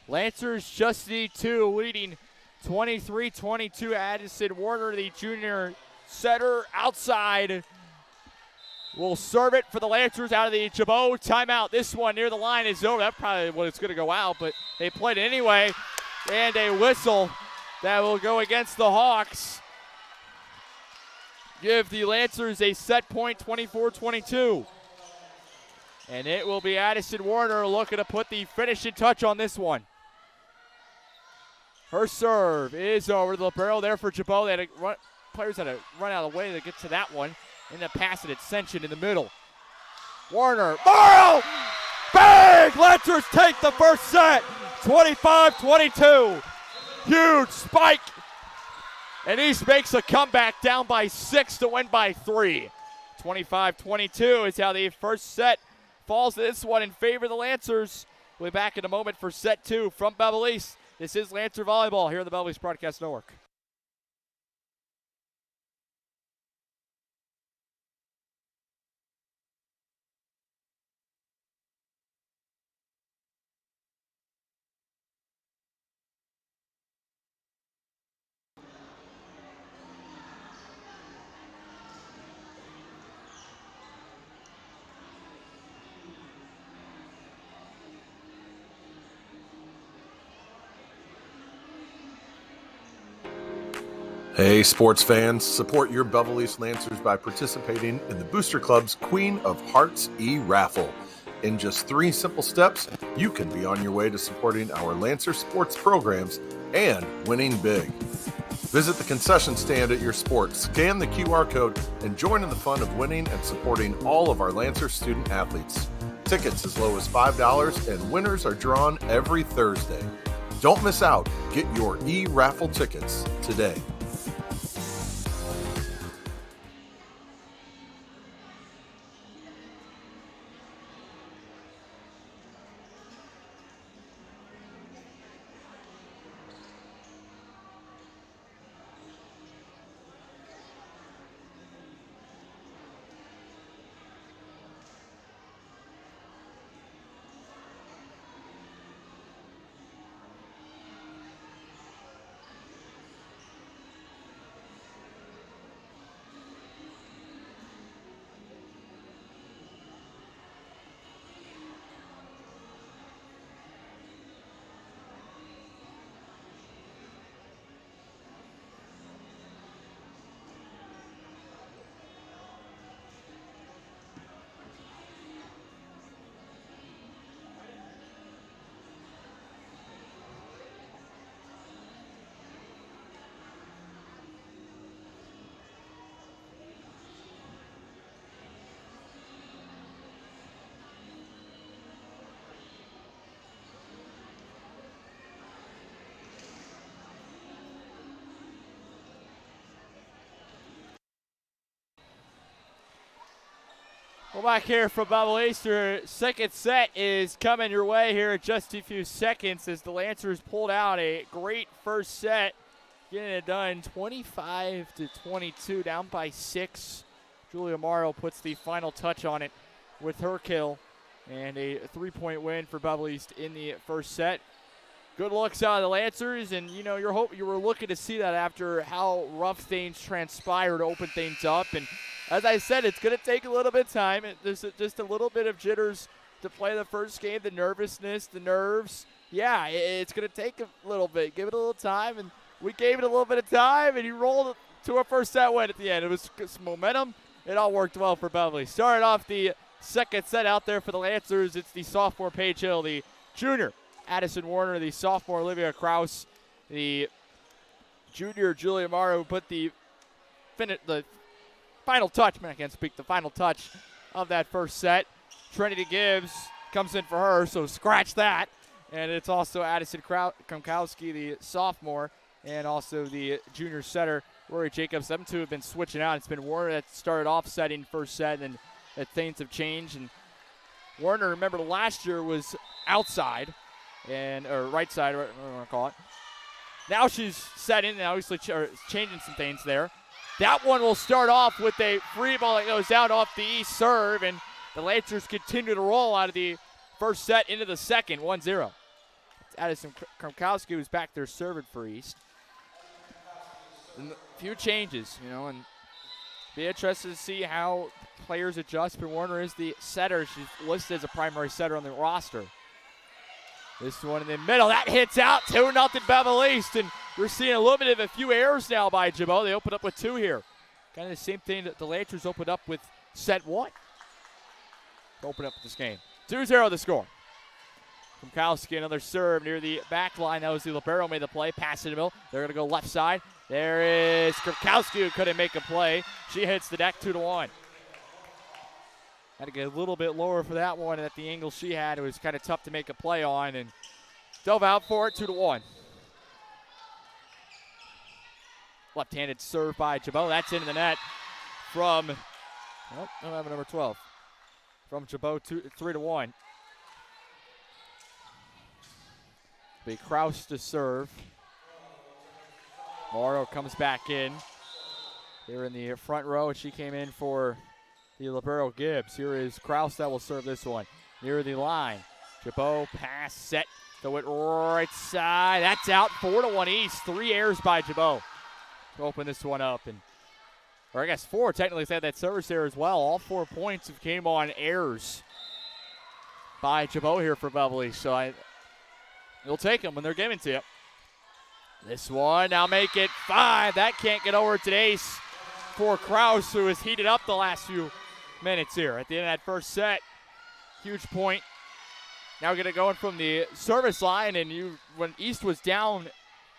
Lancers just need 2, leading 23-22. Addison Warner, the junior setter, outside. Will serve it for the Lancers out of the Gibault timeout. This one near the line is over. That's probably what it's going to go out, but they played it anyway. And a whistle that will go against the Hawks. Give the Lancers a set point, 24-22. And it will be Addison Warner looking to put the finishing touch on this one. Her serve is over the barrel there for Gibault. They had to run, players had to run out of the way to get to that one. And then pass it, Ascension in the middle. Warner, Morrow! Bang! Lancers take the first set, 25-22. Huge spike. And East makes a comeback down by 6 to win by 3. 25-22 is how the first set falls. This one in favor of the Lancers. We'll be back in a moment for set 2 from Belleville East. This is Lancer Volleyball here on the Belleville East Broadcast Network. Hey, sports fans, support your Belleville East Lancers by participating in the Booster Club's Queen of Hearts e-raffle. In just 3 simple steps, you can be on your way to supporting our Lancer sports programs and winning big. Visit the concession stand at your sport, scan the QR code, and join in the fun of winning and supporting all of our Lancer student athletes. Tickets as low as $5, and winners are drawn every Thursday. Don't miss out. Get your e-raffle tickets today. Well, back here from Belleville East, your second set is coming your way here in just a few seconds as the Lancers pulled out a great first set, getting it done 25-22, down by 6. Julia Morrow puts the final touch on it with her kill, and a 3-point win for Belleville East in the first set. Good looks out of the Lancers, and you were looking to see that after how rough things transpired to open things up. And as I said, it's going to take a little bit of time. There's just a little bit of jitters to play the first game, the nervousness, the nerves. Yeah, it's going to take a little bit. Give it a little time, and we gave it a little bit of time, and you rolled to a first set win at the end. It was some momentum. It all worked well for Belleville. Started off the second set out there for the Lancers. It's the sophomore Paige Hill, the junior Addison Warner, the sophomore Olivia Krause, the junior Julia Morrow put the final touch, man, I can't speak, the final touch of that first set. Trinity Gibbs comes in for her, so scratch that. And it's also Addison Kromkowski, the sophomore, and also the junior setter, Rory Jacobs. Them two have been switching out. It's been Warner that started off setting first set, and that things have changed. And Warner, remember, last year was outside, or right side, whatever you want to call it. Now she's setting and obviously changing some things there. That one will start off with a free ball that goes out off the east serve, and the Lancers continue to roll out of the first set into the second, 1-0. Addison Kromkowski, who's back there serving for East. And a few changes, and be interested to see how players adjust. But Warner is the setter. She's listed as a primary setter on the roster. This one in the middle, that hits out, 2-0 Belleville East, and we're seeing a little bit of a few errors now by Gibault. They opened up with 2 here. Kind of the same thing that the Lancers opened up with set 1. Open up this game. 2-0 the score. Kromkowski, another serve near the back line. That was the libero made the play. Pass in the middle. They're going to go left side. There is Kromkowski, who couldn't make a play. She hits the deck 2-1. Had to get a little bit lower for that one. And at the angle she had, it was kind of tough to make a play on. And dove out for it, 2-1. Left-handed serve by Gibault. That's into the net from, I'm having number 12. From Gibault, 3-1. Be Kraus to serve. Morrow comes back in. They're in the front row, and she came in for the libero Gibbs. Here is Kraus that will serve this one. Near the line. Gibault, pass, set, throw it right side. That's out, 4-1 East. 3 errors by Gibault to open this one up. Or I guess 4 technically, they had that service there as well. All 4 points have came on errors by Gibault here for Belleville East. So you'll take them when they're given to you. This one, now make it 5. That can't get over to Ace for Kraus, who has heated up the last few minutes here at the end of that first set. Huge point. Now get it going from the service line, and when East was down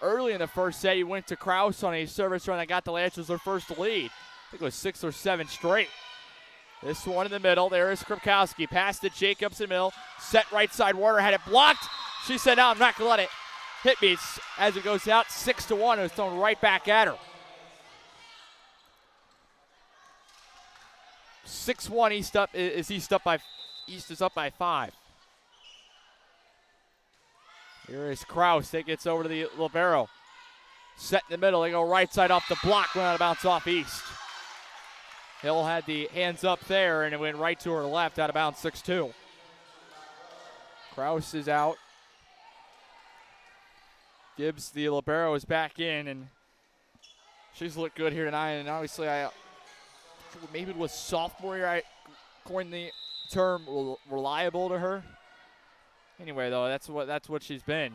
early in the first set, you went to Kraus on a service run that got the Lancers their first lead. I think it was 6 or 7 straight. This one in the middle. There is Kromkowski. Pass to Jacobs in the middle. Set right side. Warner had it blocked. She said, no, I'm not going to let it hit me as it goes out. 6-1. It was thrown right back at her. 6-1 East up. East is up by 5. Here is Kraus. That gets over to the libero. Set in the middle. They go right side off the block. Went out of bounds off East. Hill had the hands up there, and it went right to her left, out of bounds 6-2. Kraus is out. Gibbs, the libero, is back in, and she's looked good here tonight. And obviously, maybe it was sophomore year I coined the term reliable to her. Anyway, though, that's what she's been.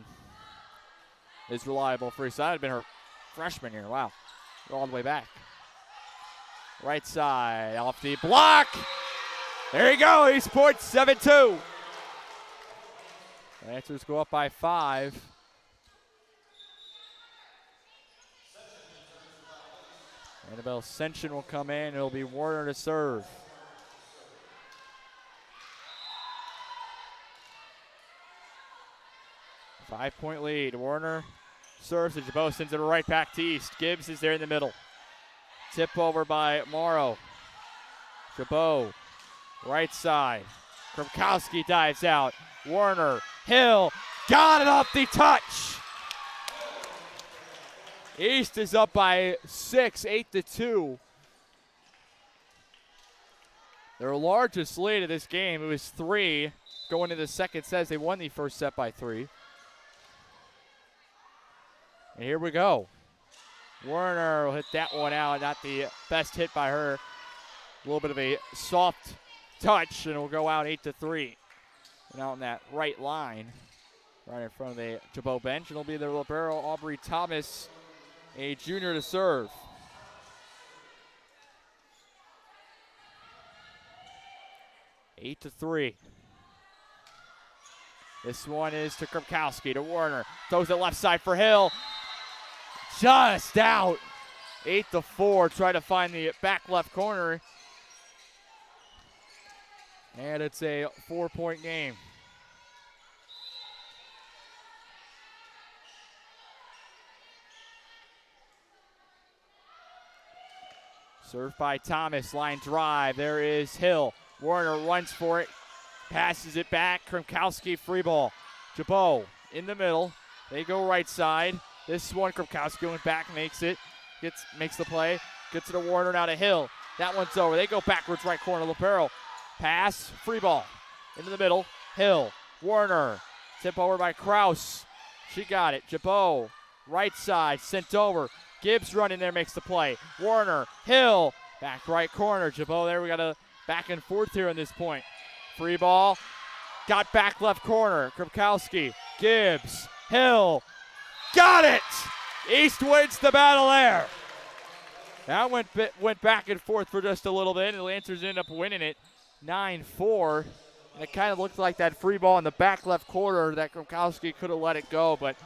Is reliable for East. That had been her freshman year. Wow, all the way back. Right side, off the block. There you go, East points, 7-2. Lancers go up by 5. Annabelle Sension will come in. It'll be Warner to serve. Five-point lead. Warner serves, and Gibault sends it right back to East. Gibbs is there in the middle. Tip over by Morrow. Gibault, right side. Kromkowski dives out. Warner, Hill, got it off the touch. East is up by 6, 8-2. Their largest lead of this game. It was 3 going into the second set. They won the first set by 3. And here we go. Warner will hit that one out. Not the best hit by her. A little bit of a soft touch, and it will go out 8-3. And out on that right line, right in front of the Gibault bench. It'll be the libero Aubrey Thomas, a junior, to serve. 8-3. This one is to Kromkowski, to Warner. Throws it left side for Hill. Just out. 8-4. Try to find the back left corner. And it's a 4-point game. Served by Thomas. Line drive. There is Hill. Warner runs for it. Passes it back. Kromkowski, free ball. Gibault in the middle. They go right side. This one, Kromkowski going back, makes it. Makes the play. Gets it to Warner, now to Hill. That one's over. They go backwards, right corner. Libero. Pass, free ball. Into the middle. Hill. Warner. Tip over by Kraus. She got it. Gibault, right side, sent over. Gibbs running there, makes the play. Warner, Hill, back right corner. Gibault there, we got a back and forth here on this point. Free ball, got back left corner. Krupkowski, Gibbs, Hill, got it! East wins the battle there. That went back and forth for just a little bit, and the Lancers ended up winning it 9-4. And it kind of looked like that free ball in the back left corner that Krupkowski could have let it go, but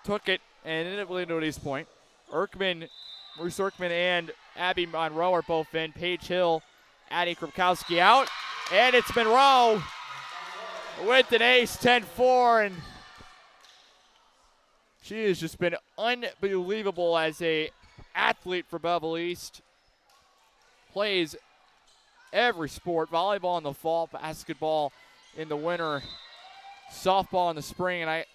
took it and ended up leading to East point. Bruce Erkman and Abby Monroe are both in. Paige Hill, Addie Krupkowski out. And it's Monroe with an ace, 10-4. And she has just been unbelievable as a athlete for Belleville East. Plays every sport, volleyball in the fall, basketball in the winter, softball in the spring. And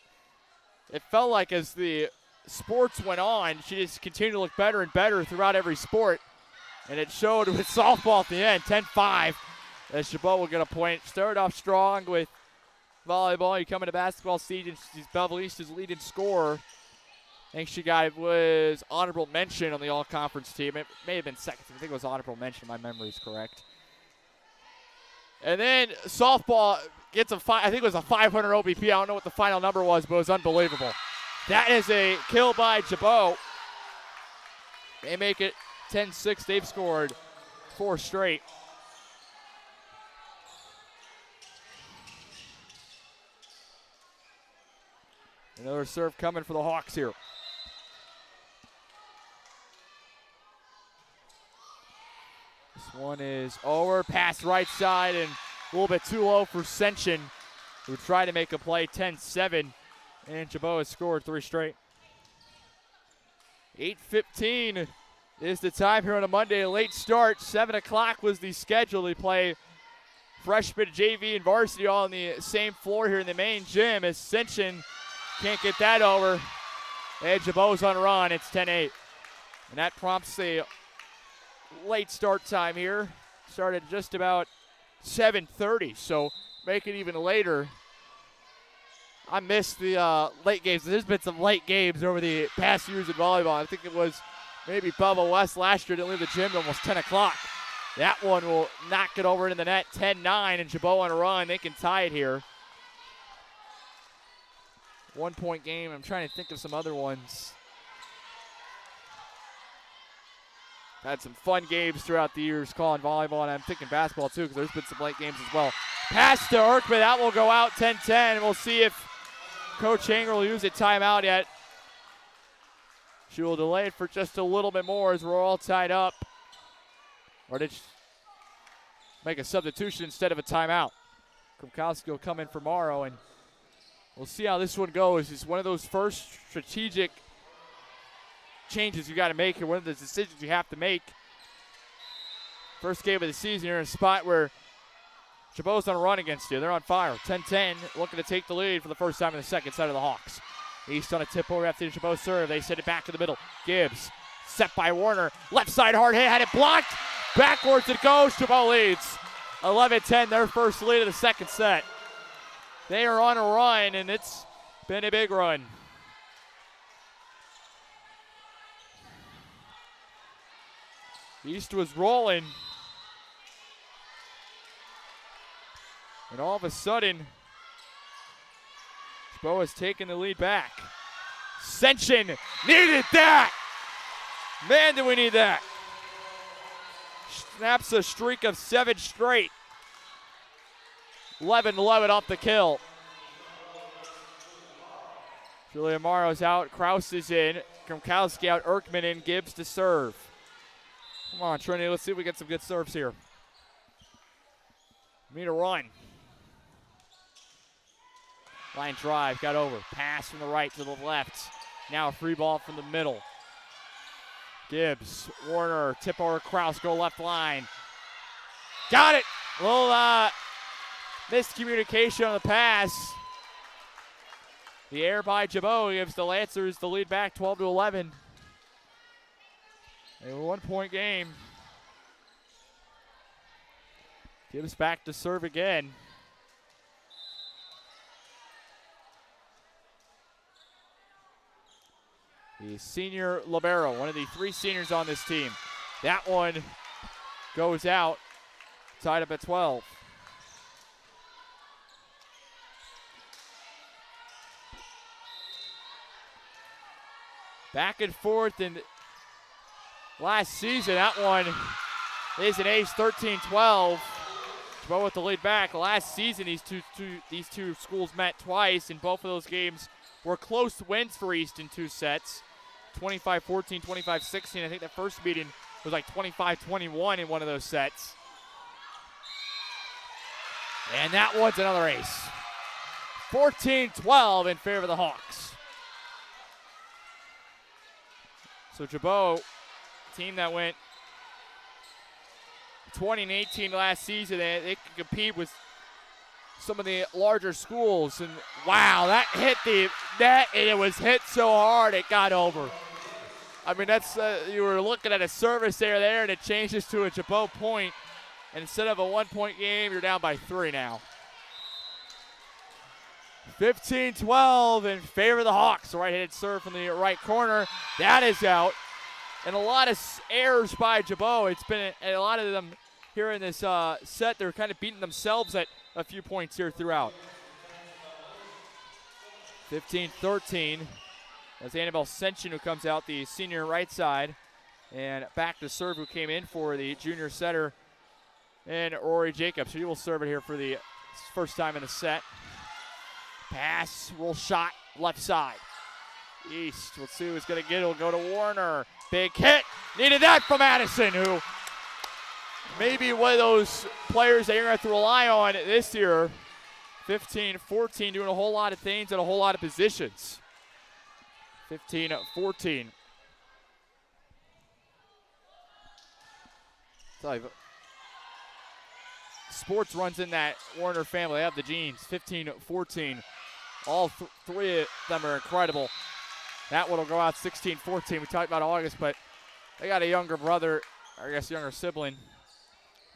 it felt like as the sports went on, she just continued to look better and better throughout every sport. And it showed with softball at the end, 10-5, as Gibault will get a point. Started off strong with volleyball. You come into basketball season, she's Belleville East's leading scorer. I think she was honorable mention on the all-conference team. It may have been second. I think it was honorable mention. My memory is correct. And then softball gets I think it was a 500 OBP. I don't know what the final number was, but it was unbelievable. That is a kill by Gibault. They make it 10-6. They've scored 4 straight. Another serve coming for the Hawks here. This one is over, past right side, and a little bit too low for Senshin, who tried to make a play, 10-7, and Gibault has scored 3 straight. 8:15 is the time here on a Monday, a late start. 7 o'clock was the schedule. They play freshman, JV, and varsity all on the same floor here in the main gym as Senshin can't get that over. And Gibault's on a run. It's 10-8. And that prompts a late start time here. Started just about 7:30, so make it even later. I missed the late games. There's been some late games over the past years in volleyball. I think it was maybe Bubba West last year didn't leave the gym till almost 10 o'clock. That one will knock it over into the net, 10-9, and Gibault on a run. They can tie it here. 1 point game. I'm trying to think of some other ones. Had some fun games throughout the years calling volleyball, and I'm thinking basketball too because there's been some late games as well. Pass to Erkman. That will go out 10-10, and we'll see if Coach Hanger will use a timeout yet. She will delay it for just a little bit more as we're all tied up. Or did she make a substitution instead of a timeout? Krupkowski will come in for Morrow, and we'll see how this one goes. It's one of those first strategic changes you got to make here, one of the decisions you have to make. First game of the season, you're in a spot where Gibault's on a run against you. They're on fire. 10-10, looking to take the lead for the first time in the second side of the Hawks. East on a tip over after the Gibault serve. They send it back to the middle. Gibbs, set by Warner. Left side hard hit, had it blocked. Backwards it goes. Gibault leads 11-10, their first lead of the second set. They are on a run, and it's been a big run. East was rolling. And all of a sudden, Gibault has taken the lead back. Senshin needed that. Man, do we need that. Snaps a streak of 7 straight. 11-11 off the kill. Julia Morrow's out. Kraus is in. Krupkowski out. Erkman in. Gibbs to serve. Come on, Trinity. Let's see if we get some good serves here. Need a run. Line drive. Got over. Pass from the right to the left. Now a free ball from the middle. Gibbs. Warner. Tip over Kraus. Go left line. Got it. A little miscommunication on the pass. The air by Gibault gives the Lancers the lead back 12-11. A 1 point game. Gibbs back to serve again. the senior libero, one of the 3 seniors on this team. That one goes out, tied up at 12. Back and forth, and last season, that one is an ace, 13-12. Gibault with the lead back. Last season, these two schools met twice, and both of those games were close wins for East in 2 sets. 25-14, 25-16. I think the first meeting was like 25-21 in one of those sets. And that one's another ace. 14-12 in favor of the Hawks. So Gibault, team that went 20-18 last season, they could compete with some of the larger schools. And wow, that hit the net, and it was hit so hard it got over. I mean, that's you were looking at a service there, and it changes to a Gibault point. And instead of a 1-point game, you're down by 3 now. 15-12 in favor of the Hawks. Right-handed serve from the right corner. That is out. And a lot of errors by Gibault. It's been a lot of them here in this set. They're kind of beating themselves at a few points here throughout. 15-13. That's Annabelle Senshin who comes out, the senior right side. And back to serve who came in for the junior setter, and Rory Jacobs. He will serve it here for the first time in the set. Pass, roll shot, left side. East, let's see who's going to get it. It'll go to Warner. Big hit. Needed that from Addison, who maybe one of those players that you're going to have to rely on this year. 15-14, doing a whole lot of things and a whole lot of positions. 15-14. Tell you, sports runs in that Warner family. They have the genes. 15-14. All 3 of them are incredible. That one will go out 16-14. We talked about August, but they got a younger brother, or I guess younger sibling,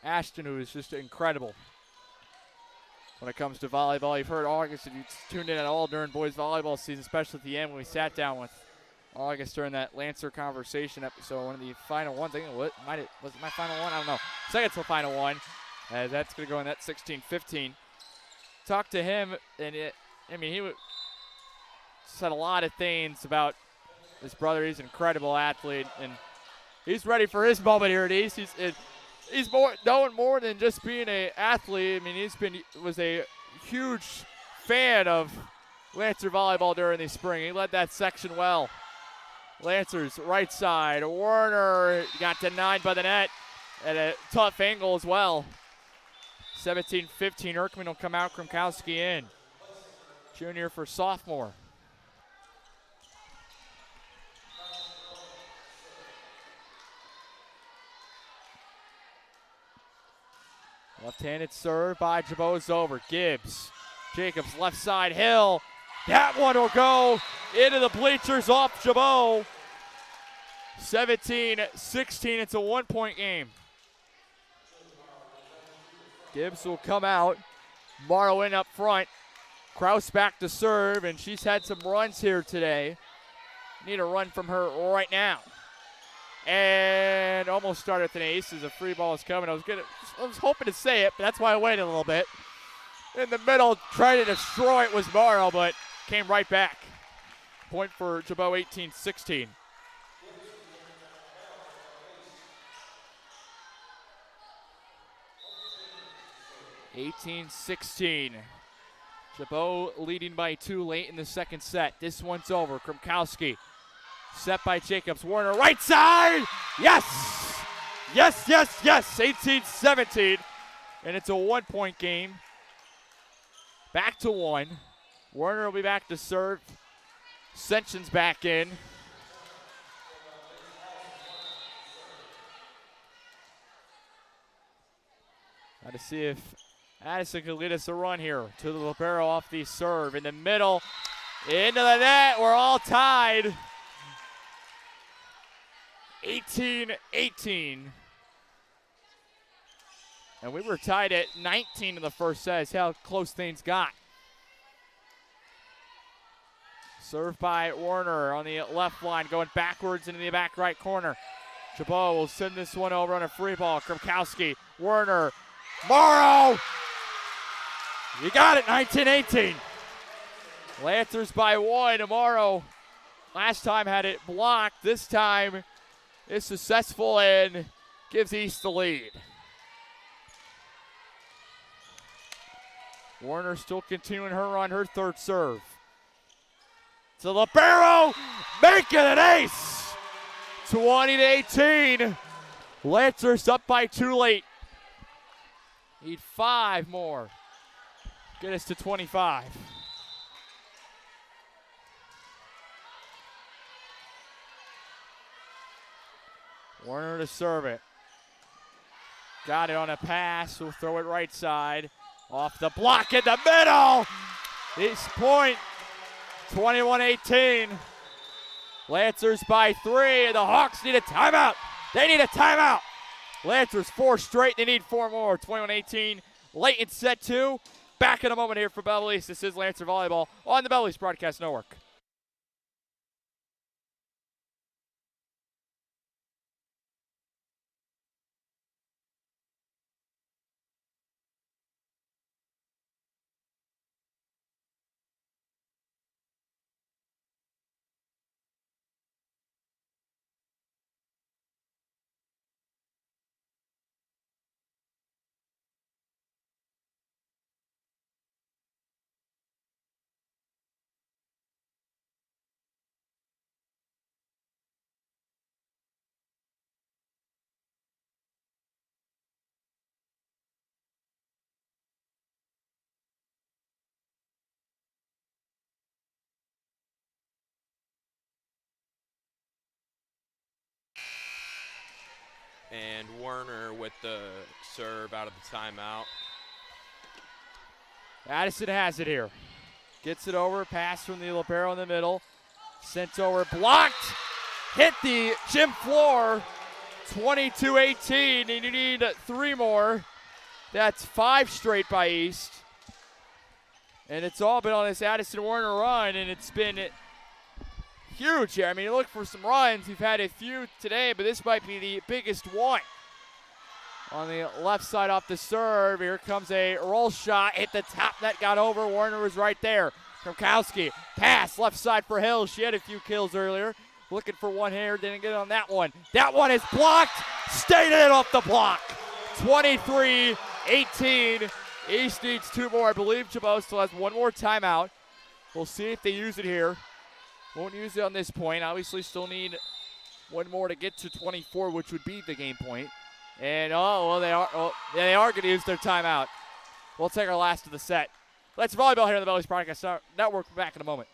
Ashton, who is just incredible when it comes to volleyball. You've heard August, if you tuned in at all during boys volleyball season, especially at the end when we sat down with August during that Lancer conversation episode, one of the final ones. I think was it my final one? I don't know. Second to the final one. That's going to go in that 16-15. Talked to him, and he said a lot of things about his brother. He's an incredible athlete, and he's ready for his moment here at East. He's more than just being an athlete. I mean, was a huge fan of Lancer volleyball during the spring. He led that section well. Lancers right side. Warner got denied by the net at a tough angle as well. 17-15. Erkman will come out. Krumkowski in. Junior for sophomore. Left-handed serve by Gibault is over. Gibbs. Jacobs left side. Hill. That one will go into the bleachers off Gibault. 17-16. It's a 1-point game. Gibbs will come out. Morrow in up front. Kraus back to serve, and she's had some runs here today. Need a run from her right now. And almost started with an ace as a free ball is coming. I was hoping to say it, but that's why I waited a little bit. In the middle, trying to destroy it was Morrow, but came right back. Point for Gibault, 18-16. Gibault leading by 2 late in the second set. This one's over. Krumkowski set by Jacobs. Warner right side. Yes! Yes, yes, yes. 18-17. And it's a 1-point game. Back to 1. Warner will be back to serve. Senshin's back in. Got to see if Addison can lead us a run here. To the libero off the serve. In the middle. Into the net. We're all tied. 18-18. And we were tied at 19 in the first set. That's how close things got. Served by Warner on the left line, going backwards into the back right corner. Gibault will send this one over on a free ball. Krupkowski, Warner, Morrow! You got it, 19-18. Lancers by 1. Morrow last time had it blocked. This time is successful and gives East the lead. Warner still continuing her run, her third serve. To Libero, making an ace! 20-18. Lancers up by 2 late. Need 5 more. Get us to 25. Warner to serve it. Got it on a pass. We'll throw it right side. Off the block in the middle. East Point, 21-18. Lancers by 3, and the Hawks need a timeout. They need a timeout. Lancers 4 straight. They need 4 more. 21-18. Late in set 2. Back in a moment here for Belleville East. This is Lancer Volleyball on the Belleville East Broadcast Network. And Warner with the serve out of the timeout. Addison has it here. Gets it over, pass from the libero in the middle. Sent over, blocked. Hit the gym floor. 22-18, and you need 3 more. That's 5 straight by East. And it's all been on this Addison Warner run, and it's been huge here. I mean, you look for some runs. We've had a few today, but this might be the biggest one. On the left side off the serve, here comes a roll shot. Hit the top net, got over. Warner was right there. Krupkowski, pass left side for Hill. She had a few kills earlier. Looking for one here, didn't get it on that one. That one is blocked. Stayed in off the block. 23-18. East needs 2 more. I believe Gibault still has 1 more timeout. We'll see if they use it here. Won't use it on this point. Obviously still need 1 more to get to 24, which would be the game point. And they are going to use their timeout. We'll take our last of the set. Let's volleyball here on the Belleville East Broadcast Network. We're back in a moment.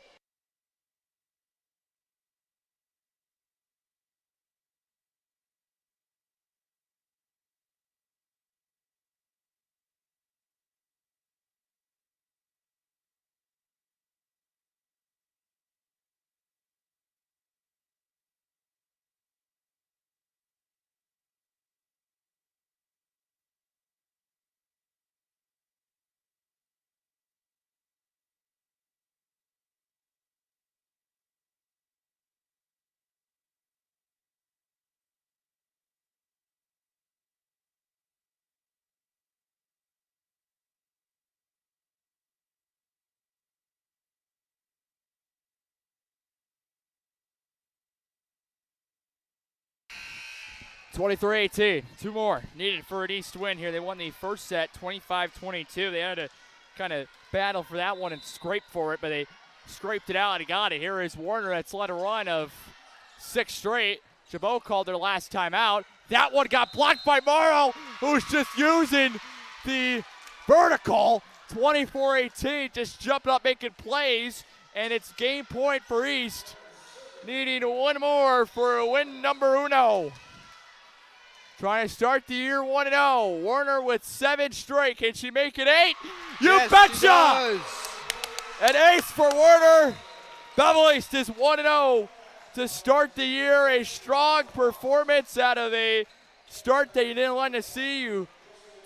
(23-18). 2 more needed for an East win here. They won the first set 25-22. They had to kind of battle for that one and scrape for it, but they scraped it out and got it. Here is Warner that's led a run of 6 straight. Gibault called their last time out. That one got blocked by Morrow, who's just using the vertical. 24-18, just jumping up, making plays, and it's game point for East. Needing 1 more for win number 1. Trying to start the year 1-0. Warner with 7 straight. Can she make it 8? You yes, betcha! She does. An ace for Warner. Belleville East is 1-0 to start the year. A strong performance out of a start that you didn't want to see. You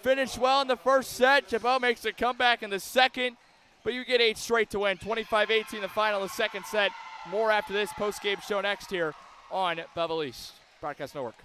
finished well in the first set. Gibault makes a comeback in the second. but you get 8 straight to win. 25-18 the final, the second set. More after this post-game show next here on Belleville East Broadcast Network.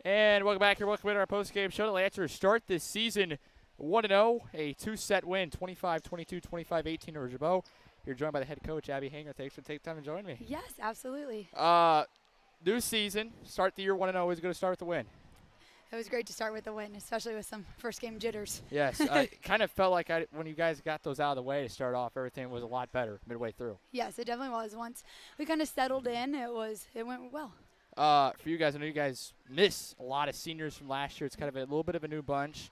And welcome back here. Welcome to our postgame show. The Lancers start this season 1-0, a two-set win, 25-22, 25-18 over Gibault. You're joined by the head coach, Abby Hanger. Thanks for taking time to join me. Yes, absolutely. New season, start the year 1-0. Is going to start with the win. It was great to start with the win, especially with some first-game jitters. Yes, I kind of felt like when you guys got those out of the way to start off, everything was a lot better midway through. Yes, it definitely was. Once we kind of settled in, it went well. For you guys, I know you guys miss a lot of seniors from last year. It's kind of a little bit of a new bunch.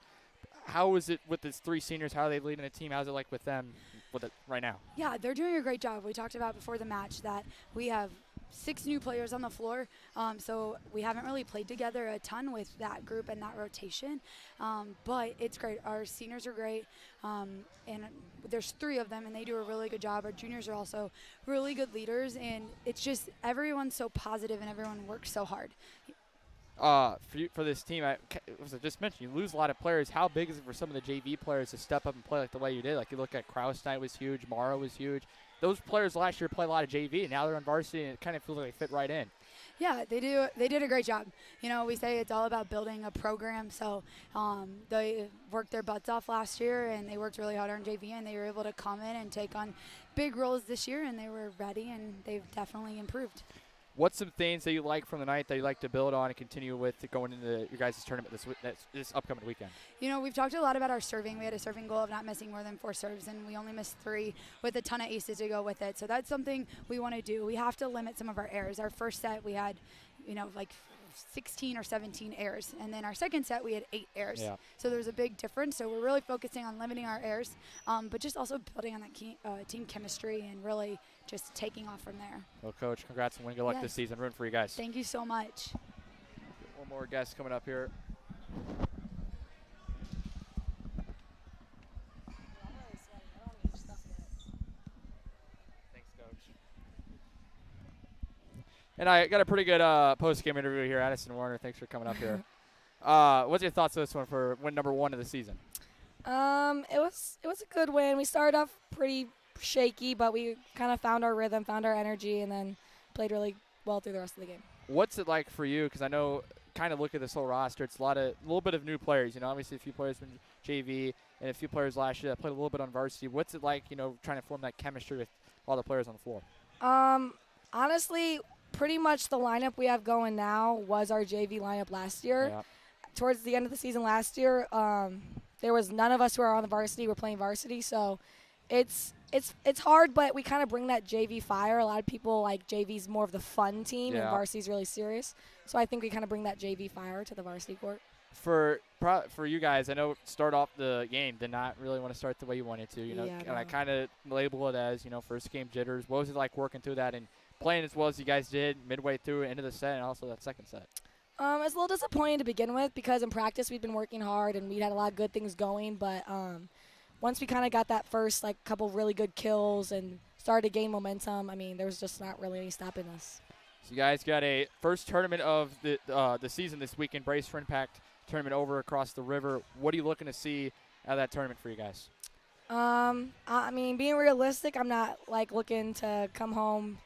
How is it with these 3 seniors? How are they leading the team? How's it like with them with it right now? Yeah, they're doing a great job. We talked about before the match that we have 6 new players on the floor, so we haven't really played together a ton with that group and that rotation, but it's great. Our seniors are great, and there's 3 of them, and they do a really good job. Our juniors are also really good leaders, and it's just everyone's so positive and everyone works so hard. For this team, as I just mentioned, you lose a lot of players. How big is it for some of the JV players to step up and play like the way you did? Like you look at Krausnight was huge, Morrow was huge. Those players last year played a lot of JV, and now they're on varsity, and it kind of feels like they fit right in. Yeah, they do. They did a great job. You know, we say it's all about building a program. So they worked their butts off last year, and they worked really hard on JV, and they were able to come in and take on big roles this year, and they were ready, and they've definitely improved. What's some things that you like from the night that you like to build on and continue with going into your guys' tournament this upcoming weekend? You know, we've talked a lot about our serving. We had a serving goal of not missing more than 4 serves, and we only missed 3 with a ton of aces to go with it. So that's something we want to do. We have to limit some of our errors. Our first set, we had, like 16 or 17 errors, and then our second set, we had 8 errors. Yeah. So there's a big difference. So we're really focusing on limiting our errors, but just also building on that team chemistry and really just taking off from there. Well, Coach, congrats on winning. Good luck this season. Rooting for you guys. Thank you so much. One more guest coming up here. Thanks, Coach. And I got a pretty good post-game interview here. Addison Warner, thanks for coming up here. What's your thoughts on this one for win number 1 of the season? It was a good win. We started off pretty shaky, but we kind of found our rhythm, found our energy, and then played really well through the rest of the game. What's it like for you? Because I know, kind of look at this whole roster, it's a little bit of new players. You know, obviously a few players from JV and a few players last year that played a little bit on varsity. What's it like, trying to form that chemistry with all the players on the floor? Honestly, pretty much the lineup we have going now was our JV lineup last year. Yeah. Towards the end of the season last year, there was none of us who are on the varsity. We're playing varsity, so it's hard, but we kind of bring that JV fire. A lot of people like JV's more of the fun team, and varsity's really serious. So I think we kind of bring that JV fire to the varsity court. For you guys, I know start off the game did not really want to start the way you wanted to, and I kind of label it as, first game jitters. What was it like working through that and playing as well as you guys did midway through into the set and also that second set? It's a little disappointing to begin with because in practice we've been working hard and we had a lot of good things going, but once we kind of got that first couple really good kills and started to gain momentum, there was just not really any stopping us. So you guys got a first tournament of the season this weekend, Brace for Impact tournament over across the river. What are you looking to see out of that tournament for you guys? Being realistic, I'm not looking to come home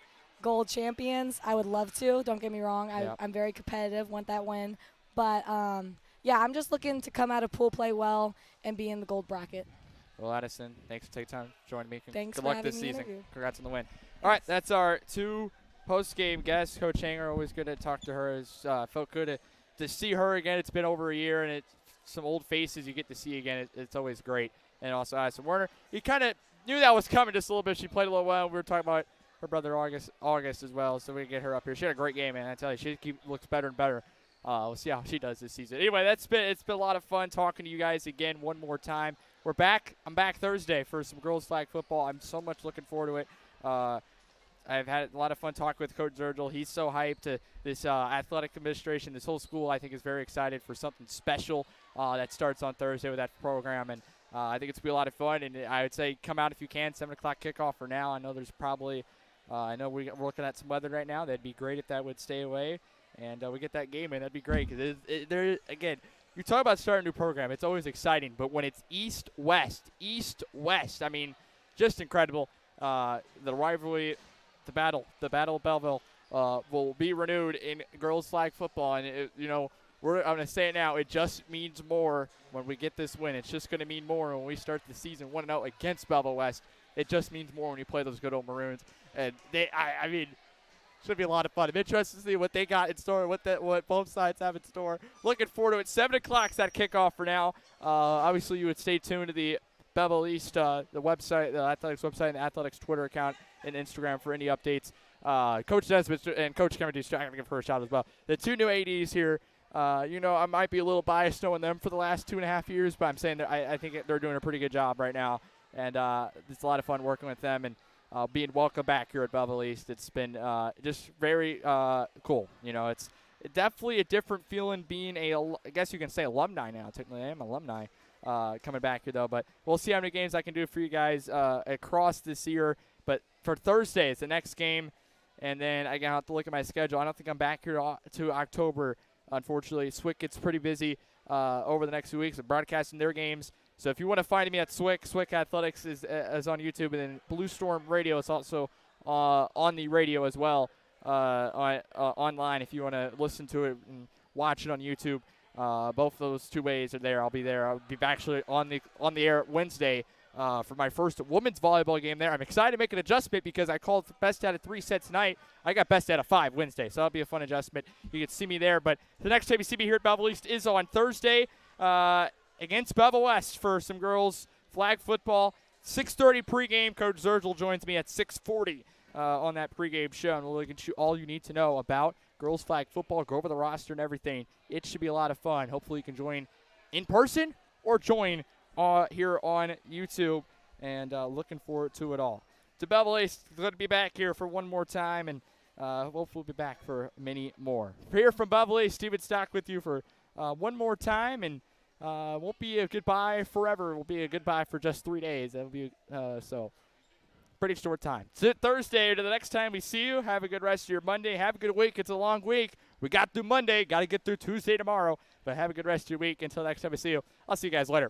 gold champions. I would love to. Don't get me wrong. I'm very competitive, want that win. But, I'm just looking to come out of pool play well and be in the gold bracket. Well, Addison, thanks for taking time to join me. Thanks Good for luck having this me season. interview. Congrats on the win. All right, that's our 2 post-game guests. Coach Hanger, always good to talk to her. Felt good to see her again. It's been over a year, and it's some old faces you get to see again. It's always great. And also Addison Warner. You kind of knew that was coming just a little bit. She played a little well. We were talking about her brother August as well, so we can get her up here. She had a great game, man. I tell you, she looks better and better. We'll see how she does this season. Anyway, it's been a lot of fun talking to you guys again one more time. We're back. I'm back Thursday for some girls flag football. I'm so much looking forward to it. I've had a lot of fun talking with Coach Zergel. He's so hyped. This athletic administration, this whole school, I think, is very excited for something special that starts on Thursday with that program. And I think it's going to be a lot of fun. And I would say come out if you can. 7 o'clock kickoff for now. I know there's probably I know we're looking at some weather right now. That'd be great if that would stay away. And we get that game in. That'd be great. Because again, you talk about starting a new program. It's always exciting. But when it's east-west, just incredible. The rivalry, the battle of Belleville will be renewed in girls flag football. And, I'm going to say it now. It just means more when we get this win. It's just going to mean more when we start the season 1-0 against Belleville West. It just means more when you play those good old Maroons. And I mean, should be a lot of fun. I'm interested to see what they got in store, what both sides have in store. Looking forward to it. 7 o'clock's that kickoff for now. Obviously, you would stay tuned to the Belleville East, the website, the athletics website, and the athletics Twitter account and Instagram for any updates. Coach Nesbitt and Coach Cameron I'm going to give her a shout as well. The two new ADs here. I might be a little biased knowing them for the last 2.5 years, but I'm saying that I think they're doing a pretty good job right now. And it's a lot of fun working with them and being welcome back here at Belleville East. It's been just very cool. It's definitely a different feeling being I guess you can say alumni now. Technically, I am alumni coming back here, though. But we'll see how many games I can do for you guys across this year. But for Thursday, it's the next game. And then I have to look at my schedule. I don't think I'm back here to October. Unfortunately, SWIC gets pretty busy over the next few weeks of broadcasting their games. So if you want to find me at SWIC Athletics is on YouTube, and then Blue Storm Radio is also on the radio as well online if you want to listen to it and watch it on YouTube. Both those two ways are there. I'll be there. I'll be actually on the air Wednesday for my first women's volleyball game there. I'm excited to make an adjustment because I called best out of 3 sets tonight. I got best out of 5 Wednesday, so that'll be a fun adjustment. You can see me there. But the next time you see me here at Belleville East is on Thursday against Belleville West for some girls flag football. 6:30 pregame. Coach Zergel joins me at 6:40 on that pregame show, and we'll get you all you need to know about girls flag football. Go over the roster and everything. It should be a lot of fun. Hopefully you can join in person or join here on YouTube, and looking forward to it all. To Belleville East, going to be back here for one more time, and hopefully we'll be back for many more. Here from Belleville East, Steven Stock with you for one more time, and won't be a goodbye forever. It will be a goodbye for just 3 days. That'll be so pretty short time. So Thursday to the next time we see you. Have a good rest of your Monday. Have a good week. It's a long week. We got through Monday. Got to get through Tuesday tomorrow. But have a good rest of your week. Until next time we see you, I'll see you guys later.